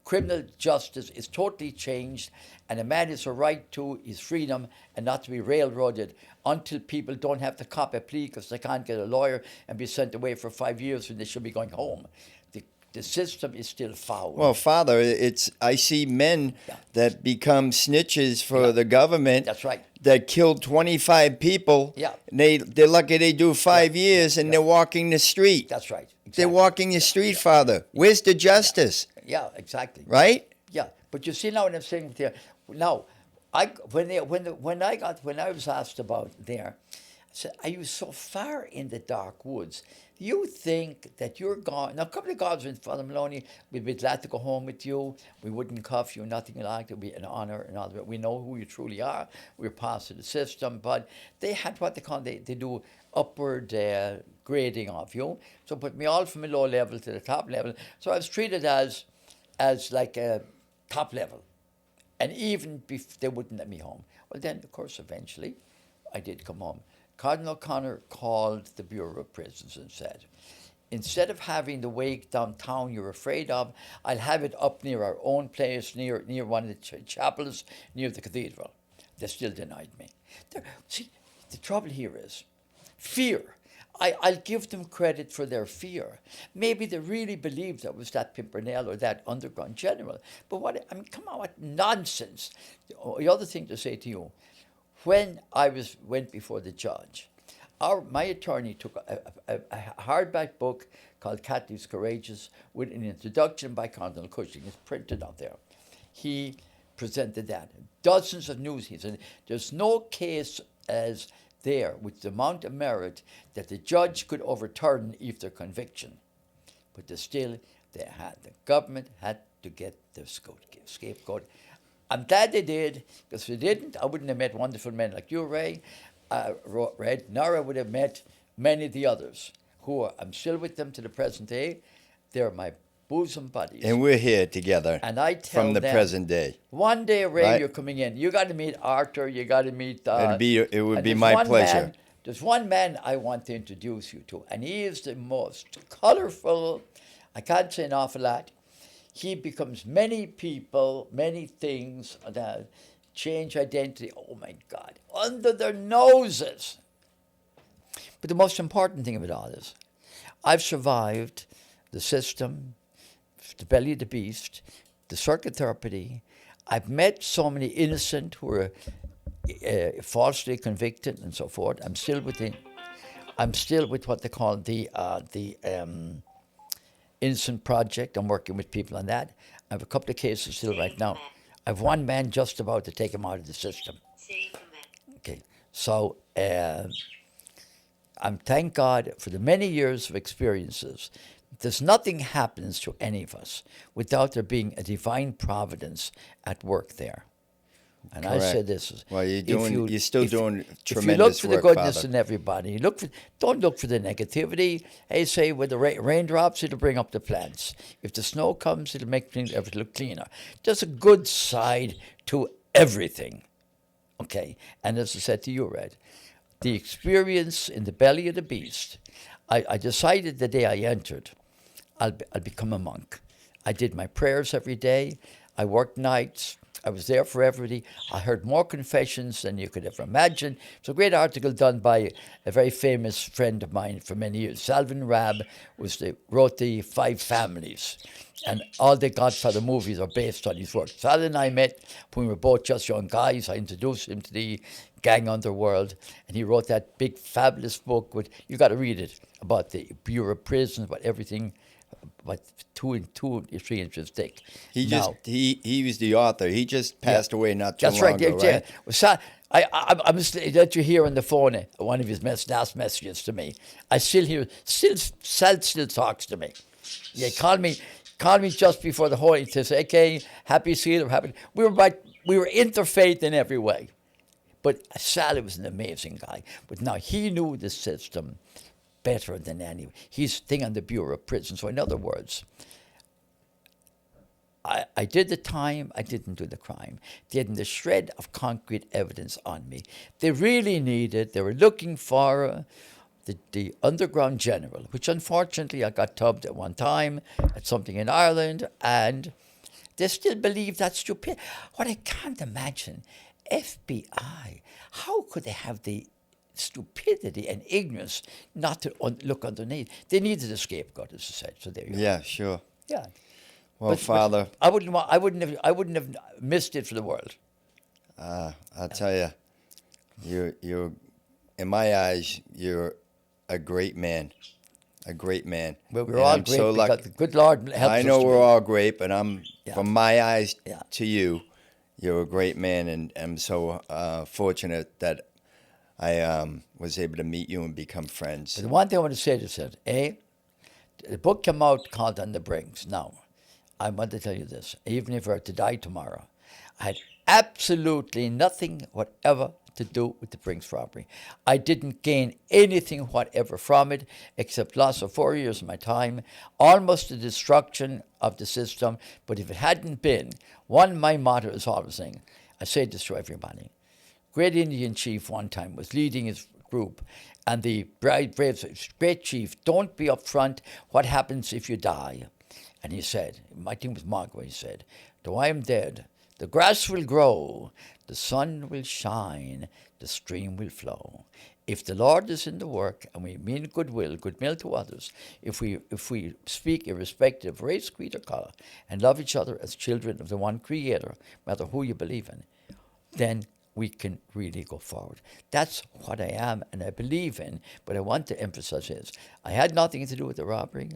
criminal justice is totally changed and a man has a right to his freedom and not to be railroaded, until people don't have to cop a plea because they can't get a lawyer and be sent away for 5 years when they should be going home. The system is still foul. Well, Father, I see men that become snitches for the government. That's right. That killed 25 people. Yeah. They're lucky they do 5 years, and they're walking the street. That's right. Exactly. They're walking the street, Father. Where's the justice? Yeah, exactly. Right? Yeah, but you see now what I'm saying here. Now, when I was asked about there, I said, are you so far in the dark woods? You think that you're gone. Now, a couple of gods in Father Moloney, we'd be glad to go home with you. We wouldn't cuff you, nothing like that. It would be an honor and all that. We know who you truly are. We're past the system. But they had what they do upward grading of you. So put me all from a low level to the top level. So I was treated as like a top level. And even they wouldn't let me home. Well, then, of course, eventually, I did come home. Cardinal O'Connor called the Bureau of Prisons and said, instead of having the wake downtown you're afraid of, I'll have it up near our own place, near one of the chapels, near the cathedral. They still denied me. See, the trouble here is fear. I'll give them credit for their fear. Maybe they really believed that was that Pimpernel or that underground general. But come on, what nonsense. The other thing to say to you, when I went before the judge, my attorney took a hardback book called Catholics Courageous with an introduction by Cardinal Cushing. It's printed out there. He presented that. Dozens of news. He said, there's no case as there with the amount of merit that the judge could overturn if their conviction. But the government had to get the scapegoat. I'm glad they did, because if they didn't, I wouldn't have met wonderful men like you, Ray, Red, nor I would have met many of the others, I'm still with them to the present day. They're my bosom buddies. And we're here together And I tell from the them, present day. one day, Ray, Right. you're coming in. You got to meet Arthur. You got to meet. It would and be there's my one pleasure. Man, there's one man I want to introduce you to, and he is the most colorful. I can't say an awful lot. He becomes many people, many things, change identity. Oh my God, under their noses. But the most important thing of it all is, I've survived the system, the belly of the beast, the circuit therapy. I've met so many innocent who were falsely convicted and so forth. I'm still with what they call the Innocent Project. I'm working with people on that. I have a couple of cases still right now. I have one man just about to take him out of the system. Okay, so I'm thank God for the many years of experiences. There's nothing happens to any of us without there being a divine providence at work there. And Correct. I say this: well, you're still doing tremendous if you look for work, the goodness Father. in everybody, don't look for the negativity. They say with the raindrops, it'll bring up the plants. If the snow comes, it'll make everything look cleaner. There's a good side to everything. Okay, and as I said to you, Red, the experience in the belly of the beast, I decided the day I entered, I'll become a monk. I did my prayers every day. I worked nights. I was there for everybody. I heard more confessions than you could ever imagine. It's a great article done by a very famous friend of mine for many years. Salvin Rabb wrote the 5 Families. And all the Godfather movies are based on his work. Sal and I met when we were both just young guys. I introduced him to the gang underworld. And he wrote that big, fabulous book. You got to read it, about the Bureau of Prisons, about everything. About 2 and 3 inches thick. He was the author. He just passed away not too That's long right. ago, right? Well, I must let you hear on the phone one of his last messages to me. I still hear. Sal still talks to me. Yeah, call me just before the whole. He says, "Okay, happy to see you." Happy. We were interfaith in every way. But Sal was an amazing guy. But now he knew the system better than anyone. He's thing on the Bureau of Prisons. So in other words, I did the time, I didn't do the crime. They hadn't a shred of concrete evidence on me. They were looking for the underground general, which unfortunately I got tubbed at one time at something in Ireland, and they still believe that's stupid. What I can't imagine, FBI, how could they have the stupidity and ignorance not to look underneath? They needed a scapegoat, as I said. So there you go. Yeah, sure. Yeah. Well, Father, I wouldn't have missed it for the world. I'll tell you, you're in my eyes, you're a great man. A great man. Well, we're And all I'm great so because lucky. the good Lord helps us. I know to we're be. all great, but Yeah. from my eyes Yeah. to you, you're a great man, and I'm so fortunate that I was able to meet you and become friends. But the one thing I want to say is that, the book came out called On the Brinks. Now, I want to tell you this. Even if I were to die tomorrow, I had absolutely nothing whatever to do with the Brinks robbery. I didn't gain anything whatever from it except loss of 4 years of my time, almost the destruction of the system. But if it hadn't been, my motto is always saying, I say this to everybody. Great Indian chief one time was leading his group, and the brave great chief, don't be upfront. What happens if you die? And he said, I think it was Margaret, he said, though I am dead, the grass will grow, the sun will shine, the stream will flow. If the Lord is in the work and we mean goodwill to others, if we speak irrespective of race, creed, or color, and love each other as children of the one Creator, no matter who you believe in, then we can really go forward. That's what I am and I believe in, but I want to emphasize this. I had nothing to do with the robbery.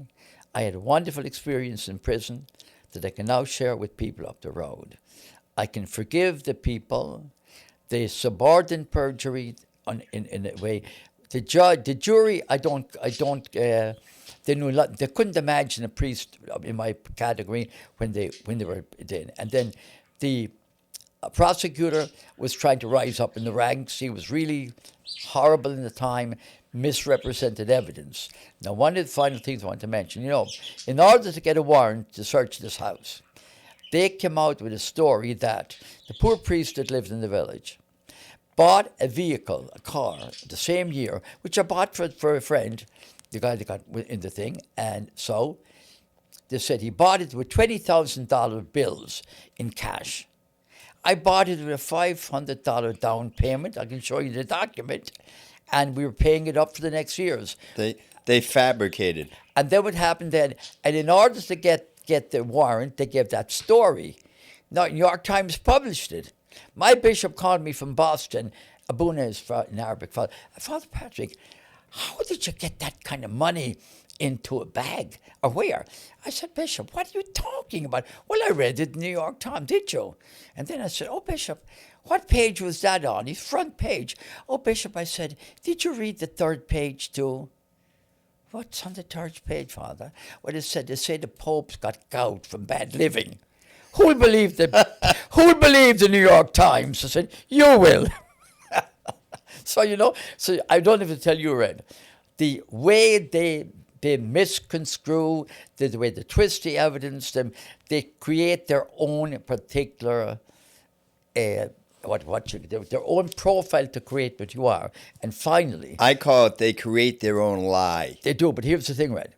I had a wonderful experience in prison that I can now share with people up the road. I can forgive the people, the subordinate perjury in a way. The jury, they knew a lot. They couldn't imagine a priest in my category when they were in. And then a prosecutor was trying to rise up in the ranks. He was really horrible in the time, misrepresented evidence. Now, one of the final things I want to mention, in order to get a warrant to search this house, they came out with a story that the poor priest that lived in the village bought a vehicle, a car, the same year, which I bought for a friend, the guy that got in the thing. And so they said he bought it with $20,000 bills in cash. I bought it with a $500 down payment. I can show you the document. And we were paying it up for the next years. They fabricated. And then what happened then, and in order to get the warrant, they gave that story. Now, New York Times published it. My bishop called me from Boston, Abuna is in Arabic, Father Patrick, how did you get that kind of money into a bag? Or where? I said, Bishop, what are you talking about? Well, I read it in the New York Times, did you? And then I said, oh, Bishop, what page was that on? His front page. Oh, Bishop, I said, did you read the third page too? What's on the third page, Father? Well, they say the Pope's got gout from bad living. Who'll believe who'll believe the New York Times? I said, you will. So I don't have to tell you, Red. The way they misconstrue, the way they twist the evidence, they create their own particular their own profile to create what you are. And finally, I call it they create their own lie. They do, but here's the thing, Red.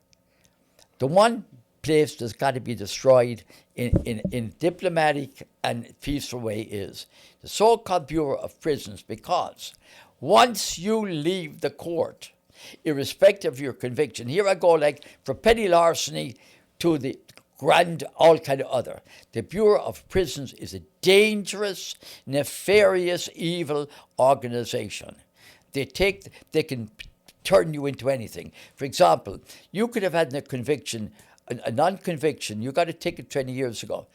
The one place that's got to be destroyed in diplomatic and peaceful way is the so-called Bureau of Prisons, because once you leave the court, irrespective of your conviction, here I go like for petty larceny to the grand, all kind of other. The Bureau of Prisons is a dangerous, nefarious, evil organization. They can turn you into anything. For example, you could have had a conviction, a non-conviction. You got a ticket 20 years ago,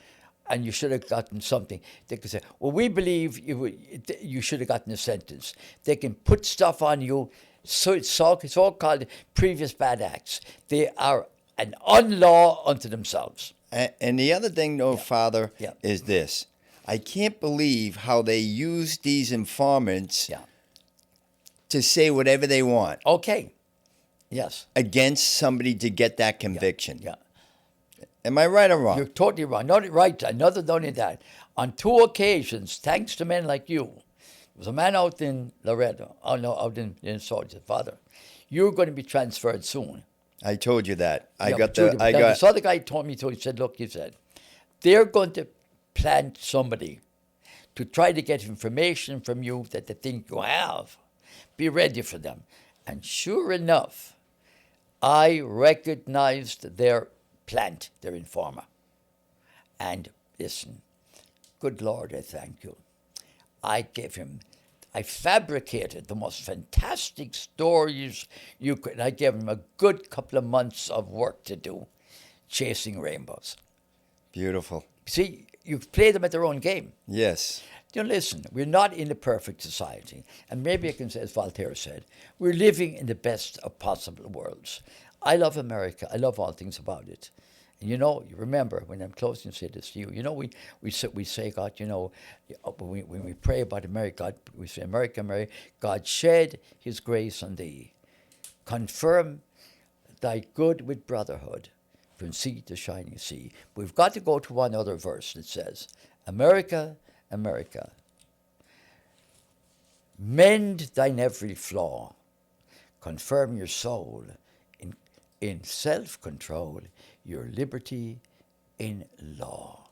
and you should have gotten something. They could say, well, we believe you should have gotten a sentence. They can put stuff on you, so it's so-called previous bad acts. They are an unlaw unto themselves. And the other thing, though, Father, is this. I can't believe how they use these informants to say whatever they want. Okay. Yes. Against somebody to get that conviction. Yeah. Am I right or wrong? You're totally wrong. Not right. Another only that. On 2 occasions, thanks to men like you, there was a man out in Laredo, out in Minnesota, Father, you're going to be transferred soon. I told you that. This other guy told me, he said, look, they're going to plant somebody to try to get information from you that they think you have. Be ready for them. And sure enough, I recognized their plant, their informer. And listen, good Lord, I thank you. I fabricated the most fantastic stories you could. I gave him a good couple of months of work to do, chasing rainbows. Beautiful. See, you play them at their own game. Yes. Listen, we're not in a perfect society. And maybe I can say, as Voltaire said, we're living in the best of possible worlds. I love America. I love all things about it. And you remember, when I'm closing to say this to you, we say, God, when we pray about America, God, we say, America, God shed his grace on thee. Confirm thy good with brotherhood from sea to shining sea. We've got to go to one other verse that says, America, America, mend thine every flaw, confirm your soul in self-control, your liberty in law.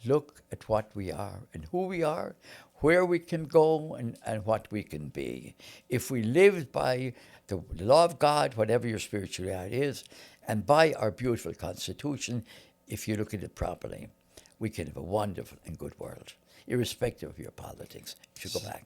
Look at what we are and who we are, where we can go and what we can be. If we live by the law of God, whatever your spirituality is, and by our beautiful Constitution, if you look at it properly, we can have a wonderful and good world, irrespective of your politics. If you go back,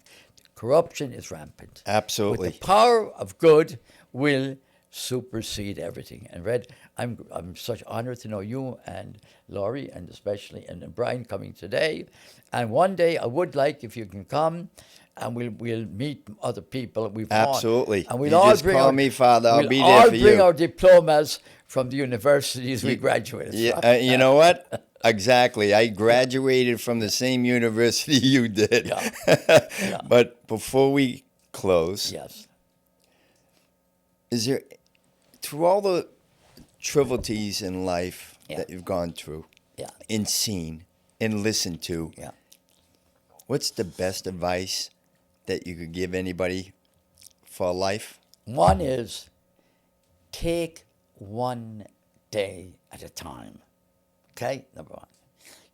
corruption is rampant. Absolutely. But the power of good will supersede everything. And Red, I'm such honored to know you and Laurie, and especially and Brian coming today. And one day I would like, if you can come, and we'll meet other people. Absolutely. And we'll you all just call me, Father. I'll be there for you. We'll all bring our diplomas from the universities we graduated from. You know what? Exactly. I graduated from the same university you did. Yeah. Yeah. But before we close, Yes. is there, through all the trivialities in life Yeah. that you've gone through Yeah. and seen and listened to, Yeah. what's the best advice that you could give anybody for life? One is take one day at a time. Okay, number one.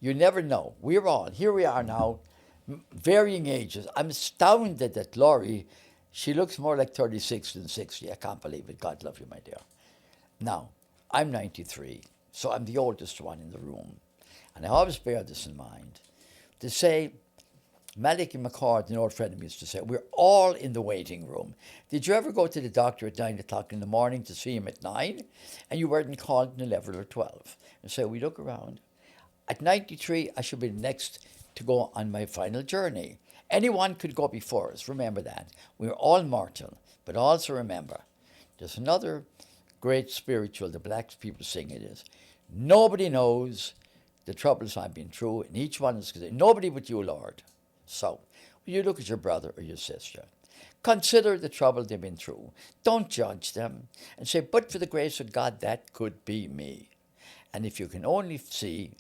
You never know. Here we are now, varying ages. I'm astounded that Laurie, she looks more like 36 than 60. I can't believe it. God love you, my dear. Now, I'm 93, so I'm the oldest one in the room. And I always bear this in mind. To say, Malik and McCord, an old friend of mine, used to say, we're all in the waiting room. Did you ever go to the doctor at 9 o'clock in the morning to see him at 9? And you weren't called in 11 or 12. And so we look around. At 93, I should be next to go on my final journey. Anyone could go before us. Remember that. We're all mortal. But also remember, there's another great spiritual, the black people sing it is. Nobody knows the troubles I've been through, and each one is saying, nobody but you, Lord. So, when you look at your brother or your sister, consider the trouble they've been through. Don't judge them and say, but for the grace of God, that could be me. And if you can only see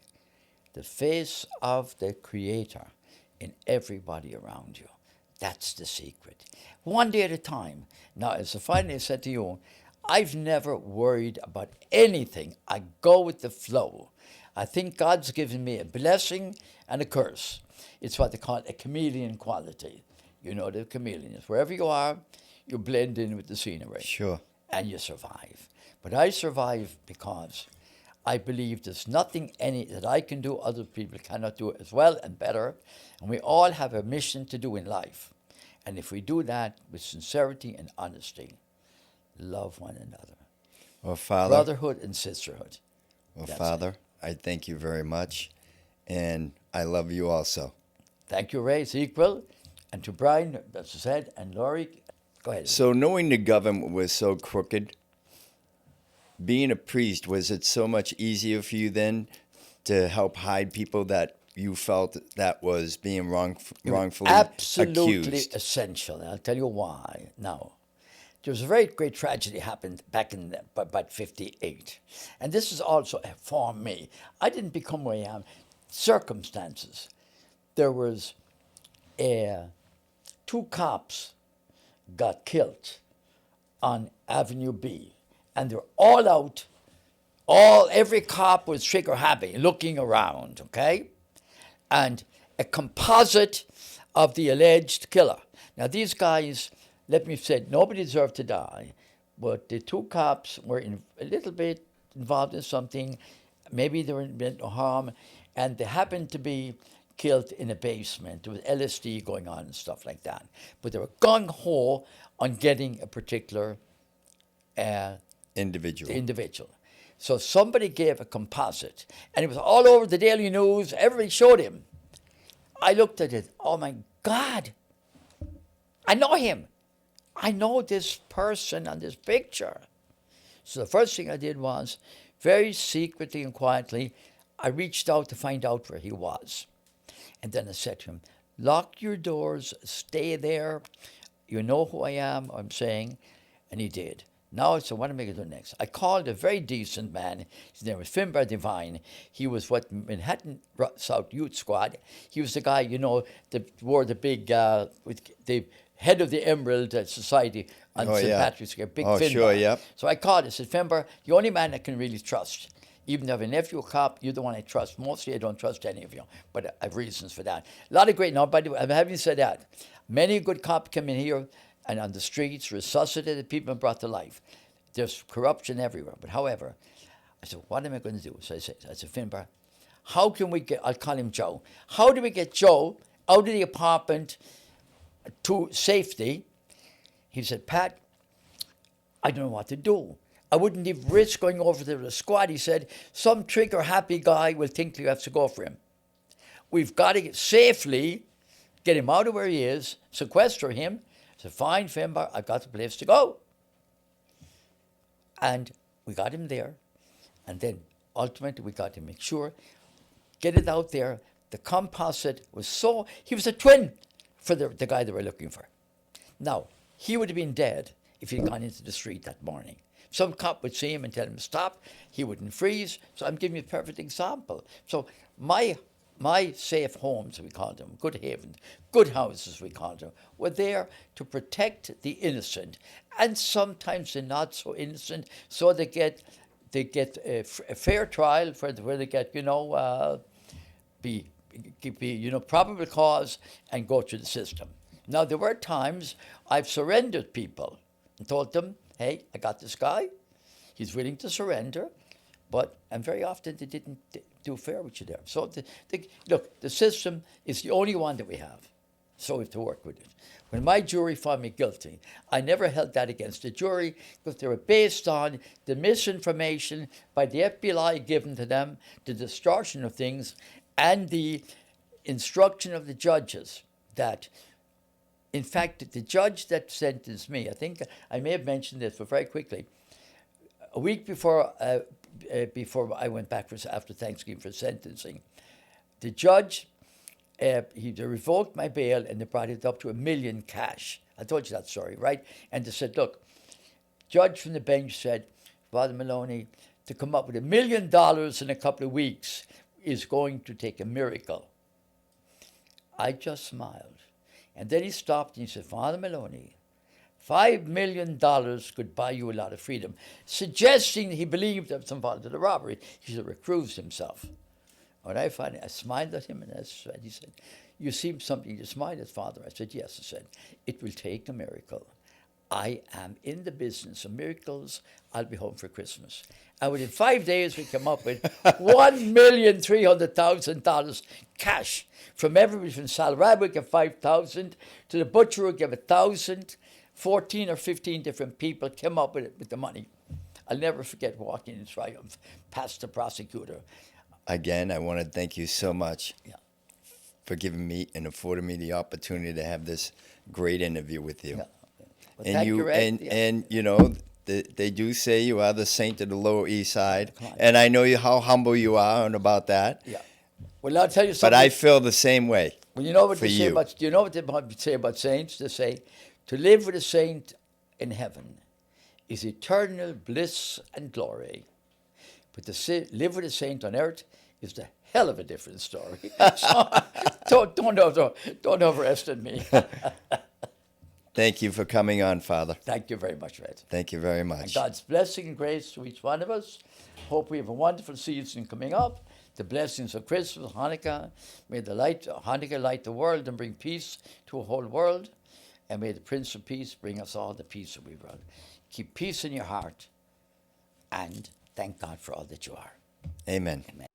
the face of the Creator in everybody around you, that's the secret. One day at a time. Now, as I finally said to you, I've never worried about anything. I go with the flow. I think God's given me a blessing and a curse. It's what they call a chameleon quality. You know the chameleon is. Wherever you are, you blend in with the scenery. Sure. And you survive. But I survive because I believe there's nothing any that I can do other people cannot do as well and better. And we all have a mission to do in life. And if we do that with sincerity and honesty, love one another. Well, Father. Brotherhood and sisterhood. Well, That's Father, I thank you very much. And I love you also. Thank you, Ray. It's equal. And to Brian, as I said, and Laurie, go ahead. So knowing the government was so crooked, being a priest, was it so much easier for you then to help hide people that you felt that was being wrongfully Absolutely accused? essential. And I'll tell you why. Now, there was a very great tragedy happened back in about 58. And this has also formed me. I didn't become where I am. Circumstances. There was two cops got killed on Avenue B. And they're all out. Every cop was trigger happy, looking around, okay? And a composite of the alleged killer. Now these guys, let me say, nobody deserved to die, but the two cops were a little bit involved in something. Maybe they were in no harm, and they happened to be killed in a basement. There was LSD going on and stuff like that. But they were gung-ho on getting a particular individual. So somebody gave a composite, and it was all over the Daily News. Everybody showed him. I looked at it. Oh, my God. I know him. I know this person on this picture. So the first thing I did was, very secretly and quietly, I reached out to find out where he was. And then I said to him, lock your doors, stay there. You know who I am, I'm saying. And he did. Now, so what am I going to do next? I called a very decent man. His name was Finbar Devine. He was what Manhattan South Youth Squad. He was the guy, you know, that wore the big, with the head of the Emerald Society on St. Patrick's Day. Big Finbar. Sure, yeah. So I called. I said, Finbar, the only man I can really trust. Even though I have a nephew, a cop, you're the one I trust. Mostly I don't trust any of you, but I have reasons for that. A lot of great, now, by the way, having said that, many good cops come in here and on the streets, resuscitated people and brought to life. There's corruption everywhere. But however, I said, what am I going to do? So I said, Finbar, how can we get, I'll call him Joe. How do we get Joe out of the apartment to safety? He said, Pat, I don't know what to do. I wouldn't even risk going over to the squad. He said, some trigger-happy guy will think you have to go for him. We've got to safely get him out of where he is, sequester him. I said, fine, Finbar, I've got the place to go. And we got him there. And then ultimately we got to make sure get it out there. The composite was so, he was a twin for the guy they were looking for. Now, he would have been dead if he'd gone into the street that morning. Some cop would see him and tell him to stop. He wouldn't freeze. So I'm giving you a perfect example. So my safe homes, we call them, good havens, good houses, we call them, were there to protect the innocent, and sometimes the not so innocent, so they get a fair trial where they get, probable cause and go through the system. Now, there were times I've surrendered people and told them, hey, I got this guy. He's willing to surrender. And very often they didn't do fair with you there. So, look, the system is the only one that we have. So we have to work with it. When my jury found me guilty, I never held that against the jury because they were based on the misinformation by the FBI given to them, the distortion of things, and the instruction of the judges that, in fact, the judge that sentenced me, I think I may have mentioned this, but very quickly, a week before I went back after Thanksgiving for sentencing, the judge, they revoked my bail and they brought it up to $1 million cash. I told you that story, right? And they said, look, judge from the bench said, Father Moloney, to come up with $1 million in a couple of weeks is going to take a miracle. I just smiled. And then he stopped and he said, Father Moloney, $5 million could buy you a lot of freedom, suggesting he believed that some part of the robbery. He should recuse himself. When I smiled at him and he said, you seem something to smile at, Father. I said, yes. I said, it will take a miracle. I am in the business of miracles. I'll be home for Christmas. And within 5 days, we came up with $1,300,000 cash from everybody from Sal Rabb, who gave $5,000, to the butcher who gave $1,000. 14 or 15 different people came up with the money. I'll never forget walking in triumph past the prosecutor. Again, I want to thank you so much for giving me and affording me the opportunity to have this great interview with you. Yeah. Well, And thank you, Red. and you know, they do say you are the saint of the Lower East Side, and I know how humble you are and about that. Yeah. Well, I'll tell you something. But I feel the same way. Well, you know what for they say you. about, do you know what they say about saints? They say, to live with a saint in heaven is eternal bliss and glory. But to live with a saint on earth is the hell of a different story. So don't overestimate me. Thank you for coming on, Father. Thank you very much, Red. Thank you very And much. God's blessing and grace to each one of us. Hope we have a wonderful season coming up. The blessings of Christmas, Hanukkah. May the light of Hanukkah light the world and bring peace to a whole world. And may the Prince of Peace bring us all the peace that we brought. Keep peace in your heart and thank God for all that you are. Amen. Amen.